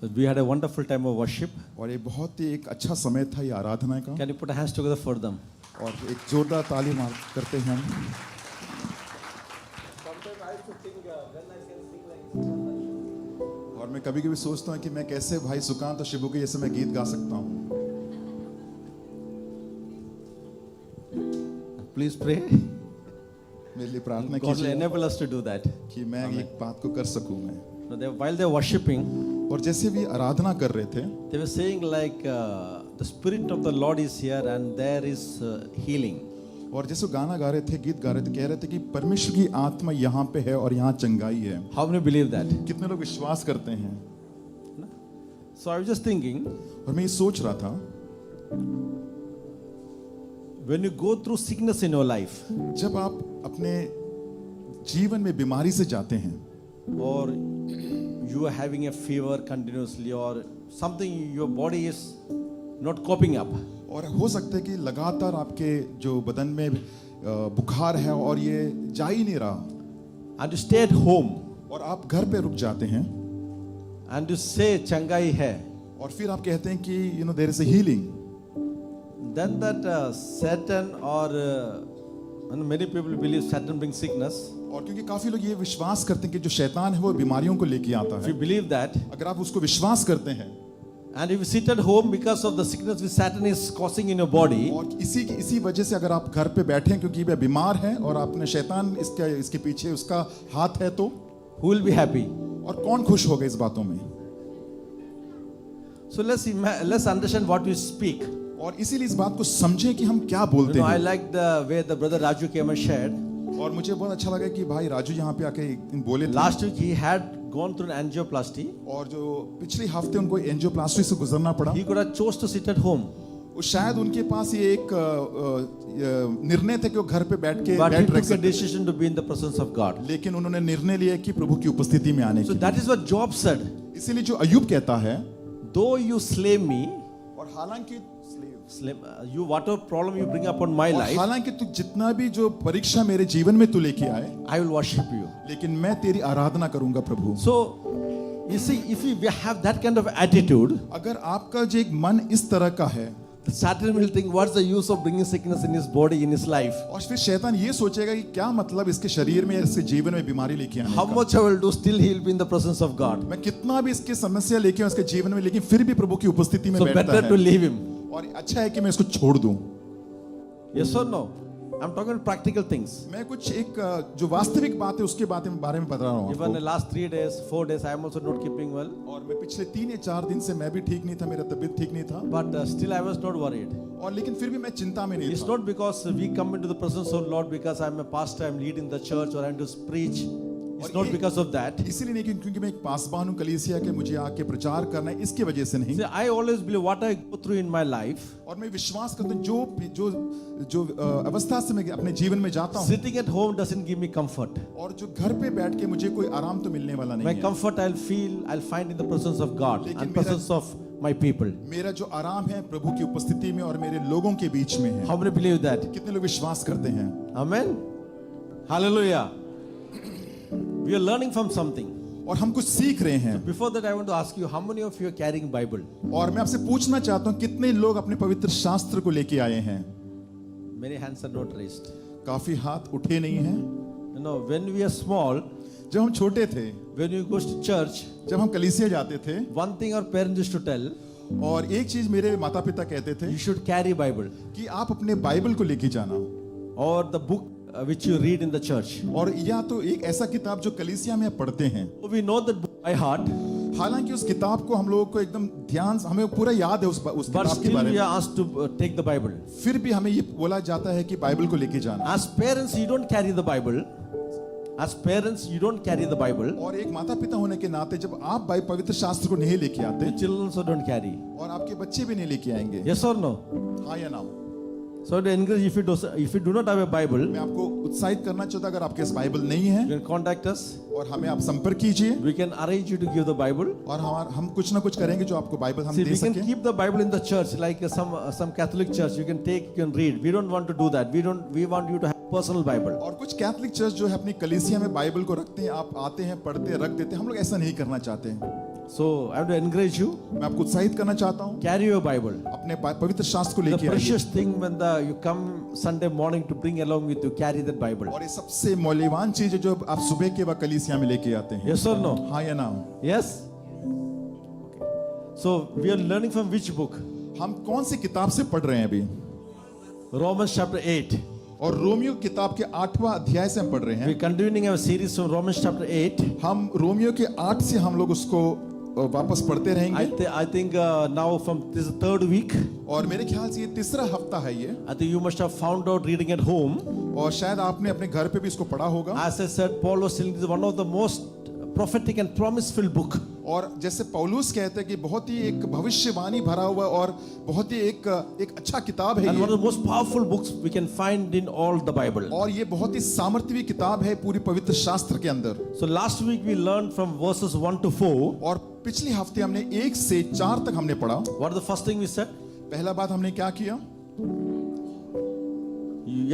We had a wonderful time of worship. और ये बहुत ही एक अच्छा समय था ये आराधना का। Can you put our hands together for them? और एक जोरदार ताली मार करते हैं हम। और मैं कभी कभी सोचता हूँ कि मैं कैसे भाई सुकांत और शिबू के जैसे मैं गीत गा सकता हूँ। Please pray. मेरे लिए प्रार्थना God will कीजिए enable us to do that. कि मैं एक बात को कर सकूँ मैं। While they were worshiping, और जैसे भी आराधना कर रहे थे, they were saying like the spirit of the Lord is here and there is healing. और जैसे वो गाना गा रहे थे, गीत गा रहे थे, कह रहे थे कि परमेश्वर की आत्मा यहाँ पे है और यहाँ चंगाई है। How many believe that? कितने लोग विश्वास करते हैं? So I was just thinking, और मैं ये सोच रहा था, when you go through sickness in your life, जब आप अपने जीवन में बीमारी से जाते हैं, or you are having a fever continuously, or something your body is not coping up, और हो सकता है कि लगातार आपके जो बदन में बुखार है और ये जा ही नहीं रहा, and you stay at home, और आप घर पे रुक जाते हैं, and you say चंगाई है, और फिर आप कहते हैं कि you know there is a healing, then that Satan or and many people believe Satan brings sickness. और क्योंकि काफी लोग ये विश्वास करते हैं कि जो शैतान है वो बीमारियों को लेके आता If है, you believe that, अगर आप उसको विश्वास करते हैं, and if you sit at home because of the sickness which Satan is causing in your body, और इसी वजह से अगर आप घर पे बैठे हैं क्योंकि वह बीमार है और आपने शैतान इसके पीछे उसका हाथ है, तो who will be happy? और कौन खुश होगा इस बातों में? So let's understand what we speak. और इसीलिए इस बात को समझें कि हम क्या बोलते I हैं। like the way the brother Raju came and shared. और मुझे बहुत अच्छा लगा कि भाई राजू यहाँ पे आके एक दिन बोले थे, Last week he had gone through an angioplasty. और जो पिछले हफ्ते उनको एंजियोप्लास्टी से गुजरना पड़ा, He could have chose to sit at home, और शायद उनके पास ये एक निर्णय था कि वो घर पे बैठ के but he बैठ रख took a सकते थे, decision to be in the presence of God. लेकिन उन्होंने निर्णय लिया कि प्रभु की उपस्थिति में आने So की। that is what Job said. इसीलिए जो अय्यूब कहता है, Though you slay me, और हालांकि you whatever problem you bring upon my और life, हालांकि तू जितना भी जो परीक्षा मेरे जीवन में तू लेके आए, I will worship you. लेकिन मैं तेरी आराधना करूंगा प्रभु। So you see, if we have that kind of attitude, अगर आपका जो एक मन इस तरह का है, Satan will think, what's the use of bringing sickness in his body, in his life? और फिर शैतान ये सोचेगा कि क्या मतलब इसके शरीर में, इसके जीवन में बीमारी लेके आने How का। much I will do, still he will be in the presence of God. मैं कितना भी इसकी समस्या लेके आऊं इसके जीवन में, लेकिन फिर भी प्रभु की उपस्थिति में So बैठता better to है, leave him. और अच्छा है कि मैं इसको छोड़ दूं। Yes or no? I'm talking about practical things. मैं कुछ एक जो वास्तविक बात है उसके बारे में बता रहा हूँ Even the आपको। last 3 days, 4 days, I am also not keeping well. और मैं पिछले 3 या 4 दिन से मैं भी ठीक नहीं था, मेरा तबीयत ठीक नहीं था, But still I was not worried. और लेकिन फिर भी मैं चिंता में नहीं It's था। not because we come into the presence of Lord because I'm a pastor, I'm leading the church, or I'm to preach. It's not because of that. इसीलिए नहीं क्योंकि मैं एक पासबान हूँ कलीसिया के, मुझे आके प्रचार करना है, इसकी वजह से नहीं। See, I always believe what I go through in my life, और मैं विश्वास करता हूँ जो अवस्था से मैं अपने जीवन में जाता हूँ, sitting at home doesn't give me comfort. और जो घर पे बैठ के मुझे कोई आराम तो मिलने वाला My नहीं है। comfort I'll find in the presence of God लेकिन and मेरा- presence of my people. मेरा जो आराम है प्रभु की उपस्थिति में और मेरे लोगों के बीच में है। How many believe that? कितने लोग विश्वास करते हैं? Amen. Hallelujah. We are learning from something. और हम कुछ सीख रहे हैं। Before that, I want to ask you, how many of you are carrying Bible? और मैं आपसे पूछना चाहता हूँ कितने लोग अपने पवित्र शास्त्र को लेके आए हैं? Many hands are not raised. काफी हाथ उठे नहीं हैं। You know, when we are small, जब हम छोटे थे, when we go to church, जब हम कलीसिया जाते थे, one thing our parents used to tell, और एक चीज मेरे माता पिता कहते थे you should carry Bible कि आप अपने बाइबल को लेके जाना, or the book which you read in the church. और या तो एक ऐसा किताब जो कलीसिया में आप पढ़ते हैं। So we know that book by heart, हालांकि उस किताब को हम लोगों को एकदम ध्यान, हमें पूरा याद है उस but किताब के still बारे we में, are asked to take the Bible. फिर भी हमें ये बोला जाता है कि बाइबल को लेके जाना। As parents, you don't carry the Bible. As parents, you don't carry the Bible. और एक माता पिता होने के नाते जब आप पवित्र शास्त्र को नहीं लेके आते, The children also don't carry. और आपके बच्चे भी नहीं लेके आएंगे, Yes or no? हाँ या ना? So to encourage, if you do not have a Bible, मैं आपको उत्साहित करना चाहता, अगर आपके पास बाइबल नहीं है, you can contact us. और हमें आप संपर्क कीजिए, We can arrange you to give the Bible. और हम कुछ ना कुछ करेंगे जो आपको बाइबल हम See, दे we can सकें। keep the Bible in the church, like some Catholic church. You can take, you can read. We don't want to do that. We want you to have personal Bible. और कुछ Catholic church जो है अपनी कलीसिया में Bible को रखते हैं, आप आते हैं, पढ़ते हैं, रख देते हैं। हम लोग ऐसा नहीं करना चाहते हैं। So I have to encourage you, मैं आपको उत्साहित करना चाहता हूँ, carry your Bible. अपने पवित्र शास्त्र को The लेके आइए। precious thing when you come Sunday morning to bring along with you, carry that Bible. और ये सबसे मूल्यवान चीज है जो आप सुबह के वक्त कलीसिया में लेके आते हैं। Yes or no? हाँ या ना? Yes? Okay. So we are learning from which book? हम कौन सी किताब से पढ़ रहे हैं अभी? Romans chapter 8. और रोमियो किताब के 8वां अध्याय से हम पढ़ रहे हैं। We're continuing our series from Romans chapter 8. हम रोमियो के 8 से हम लोग उसको वापस पढ़ते रहेंगे। I think now from this is the third week. और मेरे ख्याल से ये तीसरा हफ्ता है ये। I think you must have found out reading at home. और शायद आपने अपने घर पे भी इसको पढ़ा होगा। As I said, Paul was saying this is one of the most prophetic and promise-filled book. और जैसे पौलुस कहते हैं कि बहुत ही एक भविष्यवाणी भरा हुआ और बहुत ही एक अच्छा किताब है And one ये। of the most powerful books we can find in all the Bible. और ये बहुत ही सामर्थ्यवी किताब है पूरी पवित्र शास्त्र के अंदर। So last week we learned from verses 1 to 4. और पिछले हफ्ते हमने 1 से 4 तक हमने पढ़ा। What is the first thing we said? पहला बात हमने क्या किया?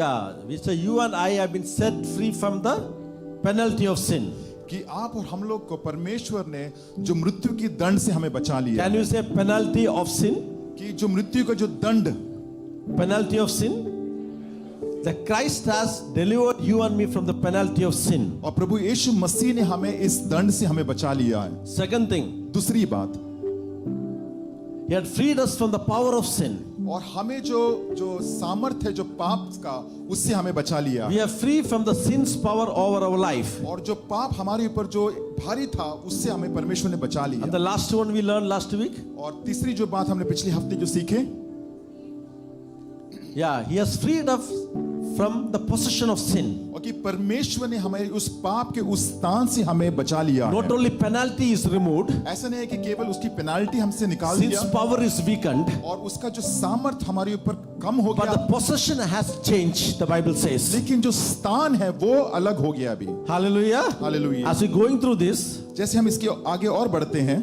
Yeah, we said you and I have been set free from the penalty of sin. कि आप और हम लोग को परमेश्वर ने जो मृत्यु की दंड से हमें बचा लिया। Can you say penalty of sin? कि जो मृत्यु का जो दंड, Penalty of sin? That Christ has delivered you and me from the penalty of sin. और प्रभु यीशु मसीह ने हमें इस दंड से हमें बचा लिया है। Second thing, दूसरी बात, He had freed us from the power of sin. और हमें जो सामर्थ्य है जो पाप का, उससे हमें बचा लिया। We are free from the sin's power over our life. और जो पाप हमारे ऊपर जो भारी था, उससे हमें परमेश्वर ने बचा And लिया। the last one we learned last week. और तीसरी जो बात हमने पिछले हफ्ते जो सीखे, Yeah, He has freed us from the possession of sin. और कि परमेश्वर ने हमें उस पाप के उस स्थान से हमें बचा लिया Not है। only penalty is removed, ऐसा नहीं है कि केवल उसकी पेनाल्टी हमसे निकाल sin's दिया power is weakened, और उसका जो सामर्थ हमारे ऊपर कम हो but गया, the possession has changed, the Bible says. लेकिन जो स्थान है वो अलग हो गया अभी। Hallelujah. Hallelujah. As we're going through this, जैसे हम इसके आगे और बढ़ते हैं,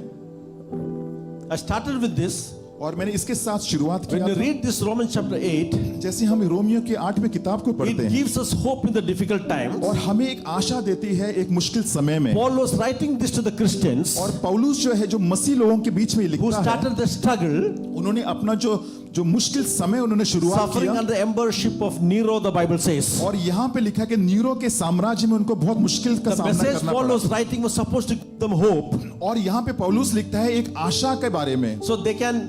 I started with this. और मैंने इसके साथ शुरुआत When किया you था। read this Romans chapter 8, जैसे हम रोमियो के 8वें किताब को पढ़ते it हैं gives us hope in the difficult times. और हमें एक आशा देती है एक मुश्किल समय में। Paul was writing this to the Christians और पौलुस जो है जो मसीह लोगों के बीच में who लिखता है, started the struggle, उन्होंने अपना जो मुश्किल समय उन्होंने शुरुआत suffering किया। under the emperorship of Nero, the Bible says. और यहाँ पे लिखा कि नीरो के साम्राज्य में उनको बहुत मुश्किल का The सामना message करना Paul पड़ा। was writing was supposed to give them hope और यहाँ पे पौलुस लिखता है एक आशा के बारे में, so they can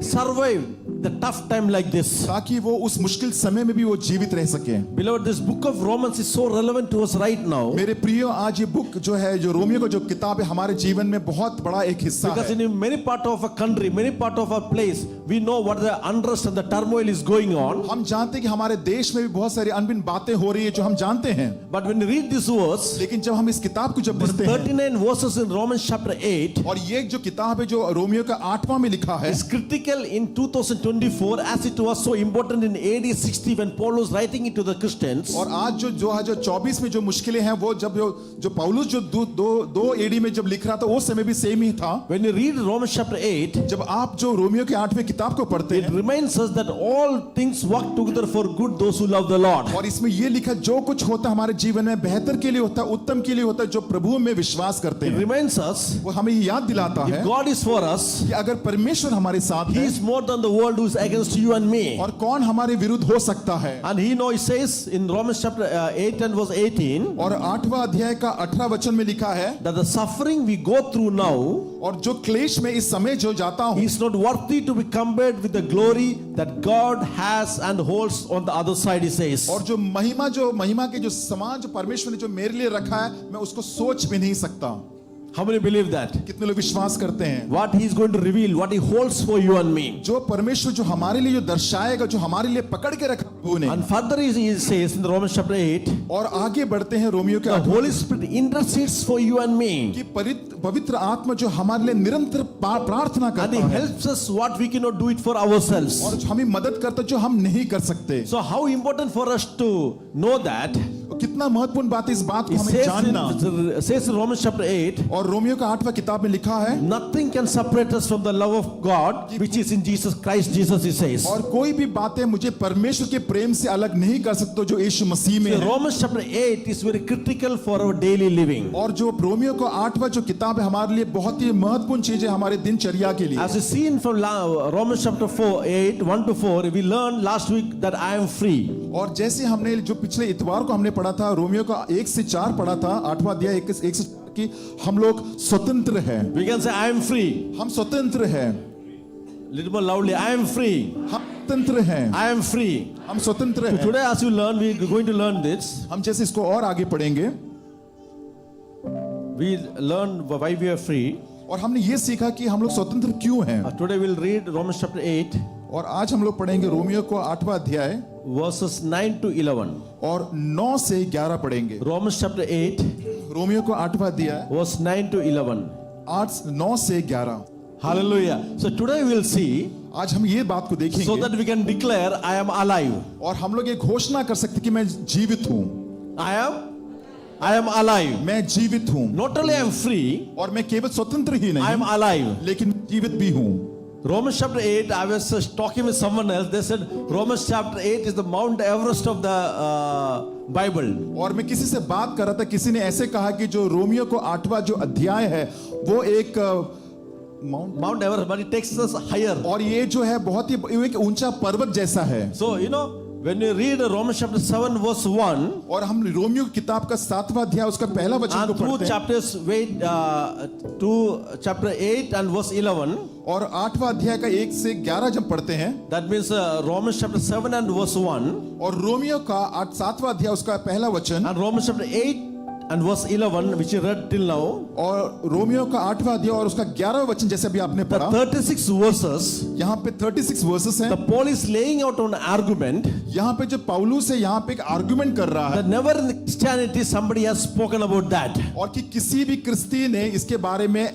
survive the tough time like this. ताकि वो उस मुश्किल समय में भी वो जीवित रह सके। Beloved, this book of Romans is so relevant to us right now मेरे प्रियो, आज ये बुक जो है, जो रोमियो का जो किताब है, हमारे जीवन में बहुत बड़ा एक हिस्सा because है। in many part of our country, many part of our place, we know what the unrest and the turmoil is going on. हम जानते हैं कि हमारे देश में भी बहुत सारी अनबिन बातें हो रही है जो हम जानते हैं, But when you read this verse, लेकिन जब हम इस किताब को जब these पढ़ते हैं 39 verses in Romans chapter 8 और ये जो किताब है जो रोमियो का 8वां में लिखा है, is critical in 2024 as it was so important in AD 60 when Paul was writing it to the Christians. और आज जो 2024 में जो मुश्किलें हैं वो जब जो पौलुस जो दो एडी में जब लिख रहा था, उस समय भी सेम ही था। When you read Romans chapter 8, जब आप जो रोमियो के 8वें किताब को पढ़ते it हैं reminds us that all things work together for good those who love the Lord. और इसमें ये लिखा जो कुछ होता है हमारे जीवन में बेहतर के लिए होता है, उत्तम के लिए होता है, जो प्रभु में विश्वास करते It हैं। reminds us वो हमें ये याद दिलाता है if God is for us, कि अगर परमेश्वर हमारे साथ He है, is more than the world who is against you and me. और कौन हमारे विरुद्ध हो सकता है। And he says in Romans chapter 8 and verse 18 और 8वां अध्याय का 18 वचन में लिखा है, that the suffering we go through now और जो क्लेश में इस समय जो जाता हूँ, is not worthy to be compared with the glory that God has and holds on the other side, he says. और जो महिमा के जो समान जो परमेश्वर ने जो मेरे लिए रखा है, मैं उसको सोच भी नहीं सकता। How many believe that? कितने लोग विश्वास करते हैं What he is going to reveal, what he holds for you and me. जो परमेश्वर जो हमारे लिए जो दर्शाएगा, जो हमारे लिए पकड़ के रखा प्रभु ने। And further he says in the Romans chapter 8, और आगे बढ़ते हैं रोमियो के the 8 Holy Spirit intercedes for you and me. कि पवित्र आत्मा जो हमारे लिए निरंतर प्रार्थना And करता he है helps us what we cannot do it for ourselves. और हमें मदद करता है जो हम नहीं कर सकते। So how important for us to know that कितना महत्वपूर्ण बात है इस बात को It हमें जानना। says in Romans chapter 8, और रोमियो का 8वां किताब में लिखा है, nothing can separate us from the love of God, which is in Jesus Christ, Jesus, he says. और कोई भी बातें मुझे परमेश्वर के प्रेम से अलग नहीं कर सकते जो यीशु मसीह में So है। Romans chapter 8 is very critical for our daily living. और जो रोमियो का 8वां जो किताब है हमारे लिए बहुत ही महत्वपूर्ण चीज है हमारे दिनचर्या के लिए। As we see from Romans chapter 8, 1 to 4, we learned last week that I am free. और जैसे हमने जो पिछले इतवार को हमने पढ़ा था, रोमियो का 1 से 4 पढ़ा था, 8वां अध्याय 1 से 4 कि हम लोग स्वतंत्र हैं। We can say I am free. हम स्वतंत्र हैं। Little more loudly, I am free. हम स्वतंत्र हैं। I am free. हम स्वतंत्र So हैं। today as you learn, we are going to learn this. हम जैसे इसको और आगे पढ़ेंगे We learn why we are free. और हमने ये सीखा कि हम लोग स्वतंत्र क्यों हैं। Today we'll read Romans chapter 8, और आज हम लोग पढ़ेंगे रोमियो को 8वां अध्याय verses 9 to 11. और 9 से 11 पढ़ेंगे। Romans chapter 8, रोमियो को 8वां अध्याय verse 9 to 11. 9 से 11। Hallelujah. So today we'll see, आज हम ये बात को so देखेंगे that we can declare I am alive. और हम लोग ये घोषणा कर सकते कि मैं जीवित हूँ। I am alive. मैं जीवित हूँ। Not only I am free, और मैं केवल स्वतंत्र ही I am नहीं alive. लेकिन जीवित भी हूँ। Romans chapter 8, I was talking with someone else. They said Romans chapter 8 is the Mount Everest of the Bible. और मैं किसी से बात कर रहा था, किसी ने ऐसे कहा कि जो रोमियो को 8वां जो अध्याय है वो एक Mount Everest, but it takes us higher. और ये जो है बहुत ही एक ऊंचा पर्वत जैसा है। So, you know, when you read Romans chapter 7 verse 1, और हम रोमियो की किताब का 7वां अध्याय उसका पहला वचन and को through पढ़ते हैं chapters, to chapter 8 and verse 11, और 8वां अध्याय का 1 से 11 जब पढ़ते हैं that means Romans chapter 7 and verse 1, और रोमियो का 7वां अध्याय उसका पहला वचन and Romans chapter 8 and verse 11, which you read till now, और रोमियो का 8वां अध्याय और उसका 11वां वचन जैसे अभी आपने the पढ़ा, 36 verses, यहाँ पे 36 वर्सेस the हैं। Paul is laying out an argument यहाँ पे जो पौलुस है यहाँ पे एक आर्गुमेंट कर रहा है that never in Christianity somebody has spoken about that. और कि किसी भी क्रिस्ती ने इसके बारे में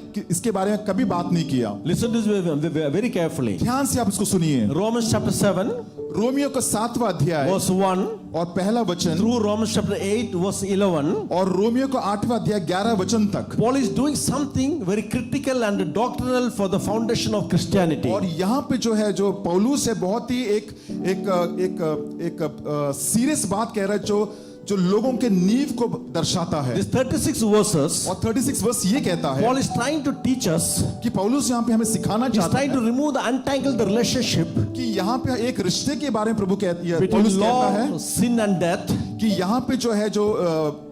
कभी बात नहीं किया। Listen to this very carefully. ध्यान से आप इसको सुनिए। Romans chapter 7 रोमियो का 7वां अध्याय verse 1 और पहला वचन through Romans chapter 8 verse 11, और रोमियो का 8वां अध्याय 11 वचन तक। Paul is doing something very critical and doctrinal for the foundation of Christianity. और यहाँ पे जो है जो पौलुस है बहुत ही एक सीरियस बात कह रहा है जो लोगों के नींव को दर्शाता है। These 36 verses, और 36 वर्ष ये कहता है Paul is trying to teach us, कि पौलुस यहाँ पे हमें सिखाना he's चाहता trying to है remove the untangle the relationship कि यहाँ पे एक रिश्ते के बारे में प्रभु between पौलुस कहता है law, sin and death, कि यहाँ पे जो है जो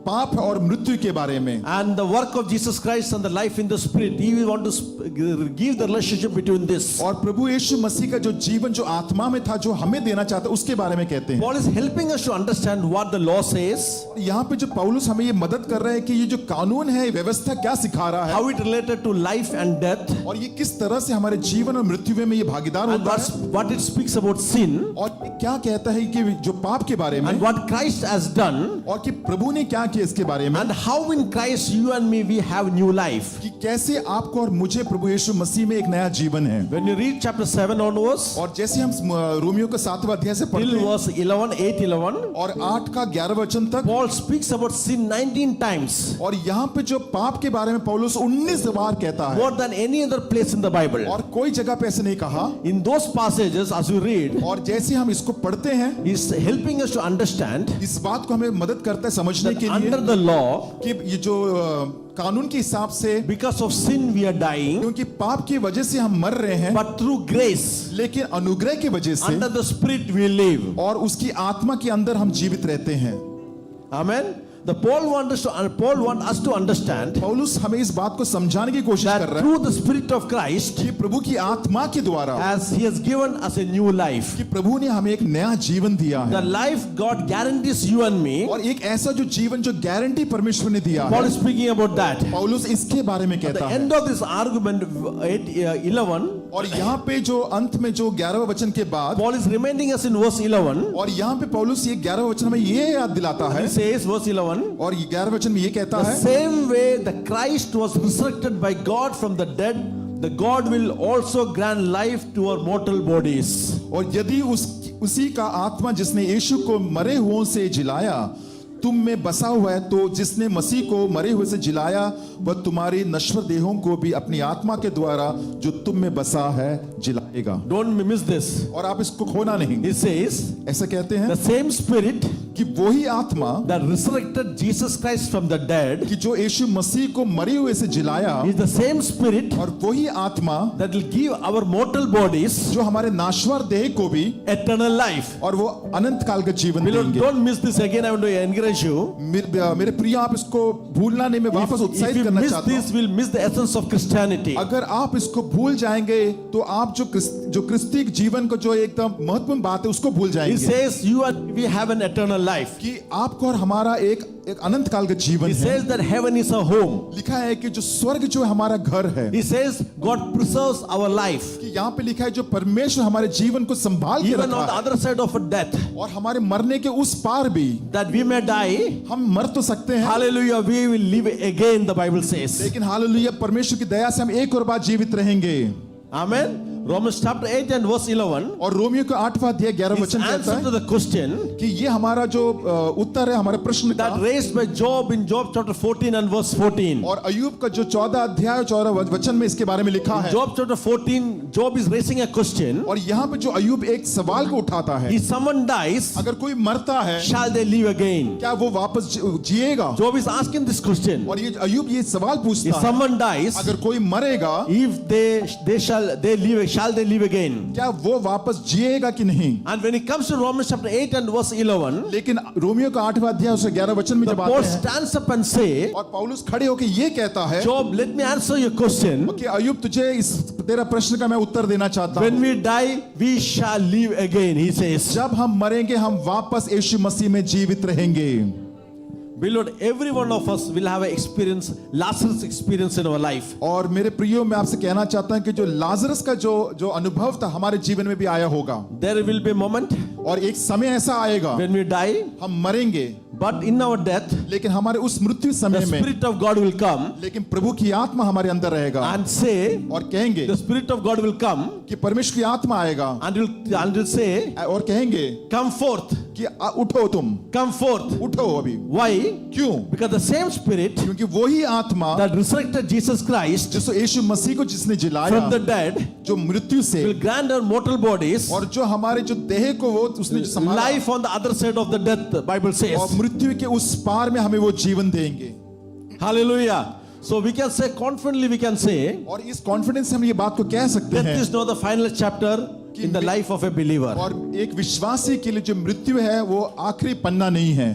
पाप और मृत्यु के बारे में and the work of Jesus Christ and the life in the Spirit. He will want to give the relationship between this. और प्रभु यीशु मसीह का जो जीवन जो आत्मा में था जो हमें देना चाहता है उसके बारे में कहते हैं। Paul is helping us to understand what the law says, यहाँ पे जो पौलुस हमें ये मदद कर रहा है कि ये जो कानून है व्यवस्था क्या सिखा रहा है how it related to life and death, और ये किस तरह से हमारे जीवन और मृत्यु में ये भागीदार and होता है what it speaks about sin, और ये क्या कहता है कि जो पाप के बारे में and what Christ has done, और कि प्रभु ने क्या किया इसके बारे में and how in Christ you and me we have new life. कि कैसे आपको और मुझे प्रभु यीशु मसीह में एक नया जीवन है। When you read chapter 7 onwards और जैसे हम रोमियो का 7वां अध्याय से पढ़ते till हैं verse 11, 8-11, और 8 का 11 वचन तक Paul speaks about sin 19 times, और यहाँ पे जो पाप के बारे में पौलुस 19 बार कहता है more than any other place in the Bible. और कोई जगह पे ऐसे नहीं कहा। In those passages, as you read, और जैसे हम इसको पढ़ते हैं he's helping us to understand इस बात को हमें मदद करता है समझने के under लिए the law, कि ये जो कानून के हिसाब से because of sin we are dying, क्योंकि पाप की वजह से हम मर रहे हैं but through grace, लेकिन अनुग्रह की वजह से under the Spirit we live. और उसकी आत्मा के अंदर हम जीवित रहते हैं। Amen. Paul wants us to understand पौलुस हमें इस बात को समझाने की कोशिश कर that रहा है through the Spirit of Christ, कि प्रभु की आत्मा के द्वारा as He has given us a new life, कि प्रभु ने हमें एक नया जीवन दिया the है life God guarantees you and me. और एक ऐसा जो जीवन जो गारंटी परमेश्वर ने दिया Paul है is speaking about that. पौलुस इसके बारे में At the कहता है end of this argument, 11, और यहाँ पे जो अंत में जो 11वें वचन के बाद Paul is reminding us in verse 11. और यहाँ पे पौलुस ये 11वें वचन में ये याद दिलाता है He says, verse 11, और ये 11वें वचन में ये कहता the है same way the Christ was resurrected by God from the dead, the God will also grant life to our mortal bodies. और यदि उसी का आत्मा जिसने यीशु को मरे हुओं से जिलाया तुम में बसा हुआ है, तो जिसने मसीह को मरे हुए से जिलाया वह तुम्हारी नश्वर देहों को भी अपनी आत्मा के द्वारा जो तुम में बसा है जिलाएगा। Don't miss this. और आप इसको खोना नहीं। He says, ऐसा कहते हैं the same spirit कि वही आत्मा that resurrected Jesus Christ from the dead कि जो यीशु मसीह को मरे हुए से जिलाया, is the same spirit और वही आत्मा that will give our mortal bodies जो हमारे नाश्वर देह को भी eternal life. और वो अनंत काल का जीवन Beloved, देंगे। don't miss this again. I want to encourage you. मेरे प्रिय, आप इसको भूलना नहीं, मैं वापस If उत्साहित you करना miss चाहता हूँ। this, we'll miss the essence of Christianity. अगर आप इसको भूल जाएंगे तो आप जो क्रिस्तीय जीवन को जो एकदम महत्वपूर्ण बात है उसको भूल He जाएंगे says, you and we have an eternal life. कि आपको और हमारा एक अनंत काल का जीवन He है। says that heaven is a home. लिखा है कि जो स्वर्ग जो हमारा घर है, He says God preserves our life. कि यहाँ पे लिखा है जो परमेश्वर हमारे जीवन को संभाल के Even on रखा the है, other side of a death, और हमारे मरने के उस पार भी that we may die. हम मर तो सकते हैं, Hallelujah, we will live again, the Bible says. लेकिन हालेलुया परमेश्वर की दया से हम एक और बार जीवित रहेंगे। Amen. Romans chapter 8 and verse 11 और रोमियो का 8वां अध्याय 11 is वचन कहता answer to है the question कि ये हमारा जो उत्तर है हमारे प्रश्न का, that raised by Job in Job chapter 14 and verse 14. और अय्यूब का जो 14 अध्याय 14 वचन में इसके बारे में लिखा है। Job chapter 14, Job is raising a question. और यहाँ पे जो अय्यूब एक सवाल को उठाता है, If someone dies, अगर कोई मरता है shall they live again? क्या वो वापस जिएगा? Job is asking this question. और ये अय्यूब ये सवाल If पूछता है, someone dies, अगर कोई मरेगा if shall they live again? क्या वो वापस जिएगा कि नहीं? And when it comes to Romans chapter 8 and verse 11, लेकिन रोमियो का 8वां अध्याय उसके 11 वचन में the जब Paul आते हैं stands up and say, और पौलुस खड़े होकर ये कहता है Job, let me answer your question. कि अय्यूब तुझे इस तेरा प्रश्न का मैं उत्तर देना चाहता When हूँ। we die, we shall live again, he says. जब हम मरेंगे हम वापस यीशु मसीह में जीवित रहेंगे। Beloved, every one of us will have an experience, Lazarus experience in our life. और मेरे प्रियो मैं आपसे कहना चाहता हूं कि जो लाजरस का जो अनुभव था हमारे जीवन में भी आया होगा। There will be a moment और एक समय ऐसा आएगा when we die, हम मरेंगे, but in our death, लेकिन हमारे उस मृत्यु the समय में Spirit of God will come लेकिन प्रभु की आत्मा हमारे अंदर रहेगा and say, और कहेंगे the Spirit of God will come कि परमेश्वर की आत्मा आएगा and will say, और कहेंगे come forth, कि उठो, तुम come forth. उठो अभी। Why? क्यों? Because the same Spirit क्योंकि वही आत्मा that resurrected Jesus Christ जिसको यीशु मसीह को जिसने जिलाया from the dead जो मृत्यु से, will grant our mortal bodies और जो हमारे जो देह को वो उसने जो संभाला life on the other side of the death, the Bible और says. मृत्यु के उस पार में हमें वो जीवन देंगे। Hallelujah. So we can say confidently, we can say, और इस कॉन्फिडेंस से हम ये बात को कह सकते death हैं is not the final chapter in the life of a believer. और एक विश्वासी के लिए जो मृत्यु है वो आखिरी पन्ना नहीं है।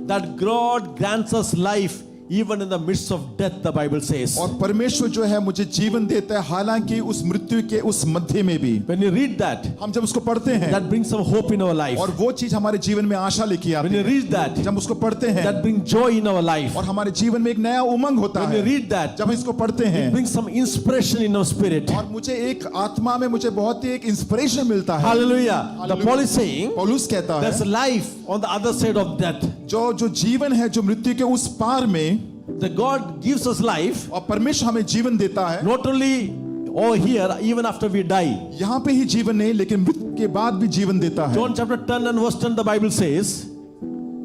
That God grants us life even in the midst of death, the Bible says. और परमेश्वर जो है मुझे जीवन देता है हालांकि उस मृत्यु के उस मध्य में भी। When you read that, हम जब उसको पढ़ते हैं that brings some hope in our life. और वो चीज हमारे जीवन में आशा लेके आती When you है। read that, जब उसको पढ़ते हैं that brings joy in our life. और हमारे जीवन में एक नया उमंग होता When है। you read that, जब हम इसको पढ़ते हैं brings some inspiration in our spirit. और मुझे एक आत्मा में मुझे बहुत ही एक इंस्पिरेशन मिलता है। Hallelujah. The Paul is saying, पौलुस कहता there's है life on the other side of death. जो जीवन है जो मृत्यु के उस पार में, The God gives us life और परमेश्वर हमें जीवन देता है। not only over here, even after we die. यहाँ पे ही जीवन नहीं लेकिन मृत्यु के बाद भी जीवन देता है। John chapter 10 and verse 10, the Bible says,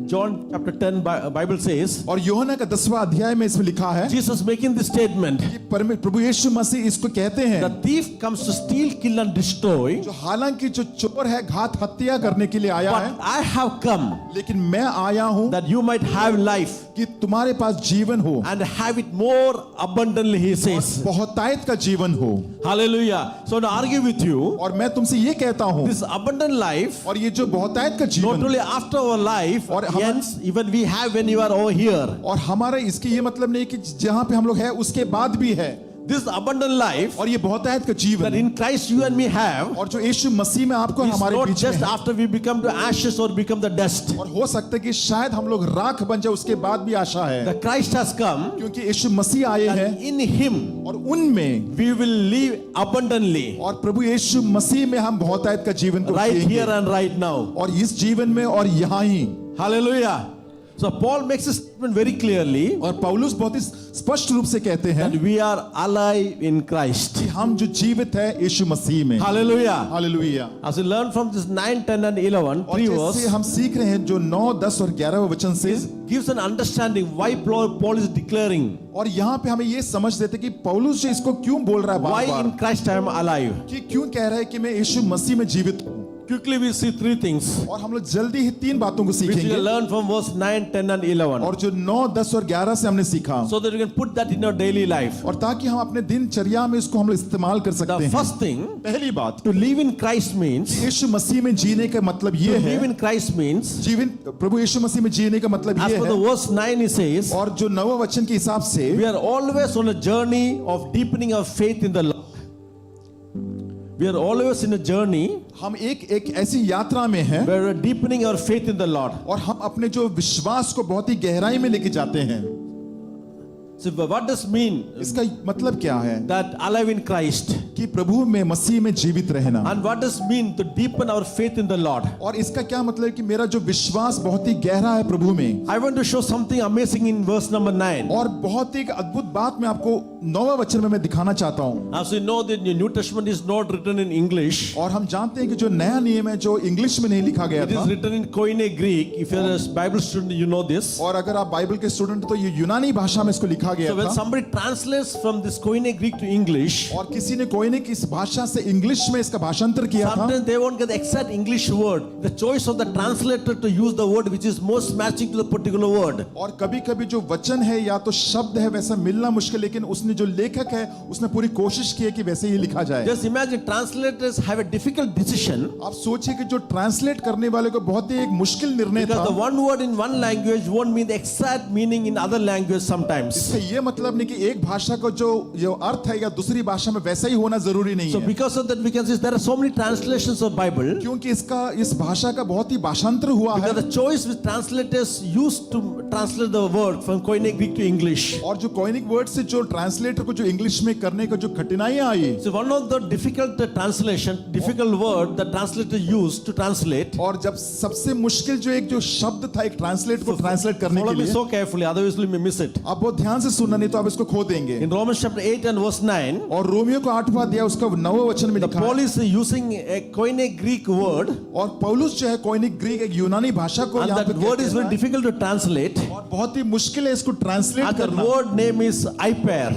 John chapter 10 Bible says, और यूहन्ना का 10वां अध्याय में इसमें लिखा है Jesus making this statement, कि प्रभु यीशु मसीह इसको कहते हैं the thief comes to steal, kill and destroy, जो हालांकि जो चोर है घात हत्या करने के लिए आया है, but I have come लेकिन मैं आया हूं that you might have life कि तुम्हारे पास जीवन हो and have it more abundantly, he says. बहुतायत का जीवन हो। Hallelujah. So to argue with you, और मैं तुमसे ये कहता हूं this abundant life, और ये जो बहुतायत का not जीवन only after our life, और hence even we have when you are over here. और हमारा इसकी ये मतलब नहीं कि जहां पे हम लोग हैं उसके बाद भी है। This abundant life और ये बहुतायत का that जीवन in Christ you and me have और जो यीशु मसीह में आपको और is हमारे not बीच में just है, after we become the ashes or become the dust. और हो सकता है कि शायद हम लोग राख बन जाए उसके बाद भी आशा है, The Christ has come क्योंकि यीशु मसीह आए हैं and in Him और उनमें we will live abundantly और प्रभु यीशु मसीह में हम बहुतायत का जीवन को right जिएंगे। here and right now. और इस जीवन में और यहाँ ही। Hallelujah. So Paul makes a statement very clearly और पौलुस बहुत ही स्पष्ट रूप से कहते हैं that we are alive in Christ. कि हम जो जीवित है यीशु मसीह में। Hallelujah. Hallelujah. As we learn from this 9, 10 and 11, और 3 जैसे verse, हम सीख रहे हैं जो 9, 10 और 11 वचन से, gives an understanding why Paul is declaring, और यहाँ पे हमें ये समझ देते कि पौलुस जो इसको क्यों बोल रहा है why bar in Christ I am alive. कि क्यों कह रहा है कि मैं यीशु मसीह में जीवित हूँ। Quickly we see 3 things और हम लोग जल्दी ही 3 बातों को which we सीखेंगे, learn from verse 9, 10 and 11, और जो 9, 10 और 11 से हमने सीखा, so that we can put that in our daily life. और ताकि हम अपने दिनचर्या में इसको हम लोग इस्तेमाल कर सकते The हैं। first thing, पहली बात, to live in Christ means, यीशु मसीह में जीने का मतलब to ये live है, in Christ means, जीवन प्रभु यीशु मसीह में जीने का मतलब as ये per the है, verse 9 it says, और जो 9 वचन के हिसाब से we are always on a journey of deepening our faith in the Lord. We are always in a journey हम एक ऐसी यात्रा में हैं where we are deepening our faith in the Lord. और हम अपने जो विश्वास को बहुत ही गहराई में लेके जाते हैं। So what does mean इसका मतलब क्या है that alive in Christ? कि प्रभु में मसीह में जीवित रहना, And what does mean to deepen our faith in the Lord? और इसका क्या मतलब है कि मेरा जो विश्वास बहुत ही गहरा है प्रभु में। I want to show something amazing in verse number 9. और बहुत ही एक अद्भुत बात मैं आपको 9वें वचन में मैं दिखाना चाहता हूँ। As we know that the New Testament is not written in English. और हम जानते हैं कि जो नया नियम है जो इंग्लिश में नहीं लिखा गया It था, is written in Koine Greek. If you are a Bible student, you know this. और अगर आप बाइबल के स्टूडेंट तो ये यूनानी भाषा में इसको लिखा गया So when था, somebody translates from this Koine Greek to English, और किसी ने कोई ने किस भाषा से इंग्लिश में इसका भाषांतर किया था, sometimes they won't get the exact English word. The choice of the translator to use the word which is most matching to the particular word. और कभी-कभी जो वचन है या तो शब्द है वैसा मिलना मुश्किल, लेकिन उसने जो लेखक है उसने पूरी कोशिश की है कि वैसे ही लिखा जाए। Just imagine translators have a difficult decision आप सोचिए कि जो ट्रांसलेट करने वाले को बहुत ही एक मुश्किल निर्णय because the था। one word in one language won't mean the exact meaning in other language sometimes. इसका ये मतलब नहीं कि एक भाषा को जो अर्थ है या दूसरी भाषा में वैसा ही होना जरूरी नहीं So है, because of that we can see there are so many translations of Bible क्योंकि इस भाषा का बहुत ही भाषांतर हुआ है। because the choice which translators used to translate the word from Koine Greek to English. और जो कोइनिक वर्ड से जो ट्रांसलेटर को जो इंग्लिश में करने को जो कठिनाइयां आई, So one of the difficult word the translator used to translate. और जब सबसे मुश्किल जो एक शब्द था एक ट्रांसलेट को ट्रांसलेट करने Follow के me लिए, so carefully, otherwise you may miss it. आप बहुत ध्यान से सुनना नहीं तो आप इसको खो देंगे। In Romans chapter 8 and verse 9, और रोमियो को 8वां अध्याय उसका 9वें वचन में लिखा Paul है, is using a Koine Greek word, और पौलुस जो है कोइनिक ग्रीक एक यूनानी भाषा को and यहाँ पे that word is कहते very हैं, difficult to translate. और बहुत ही मुश्किल है इसको ट्रांसलेट And that करना। word name is Iper.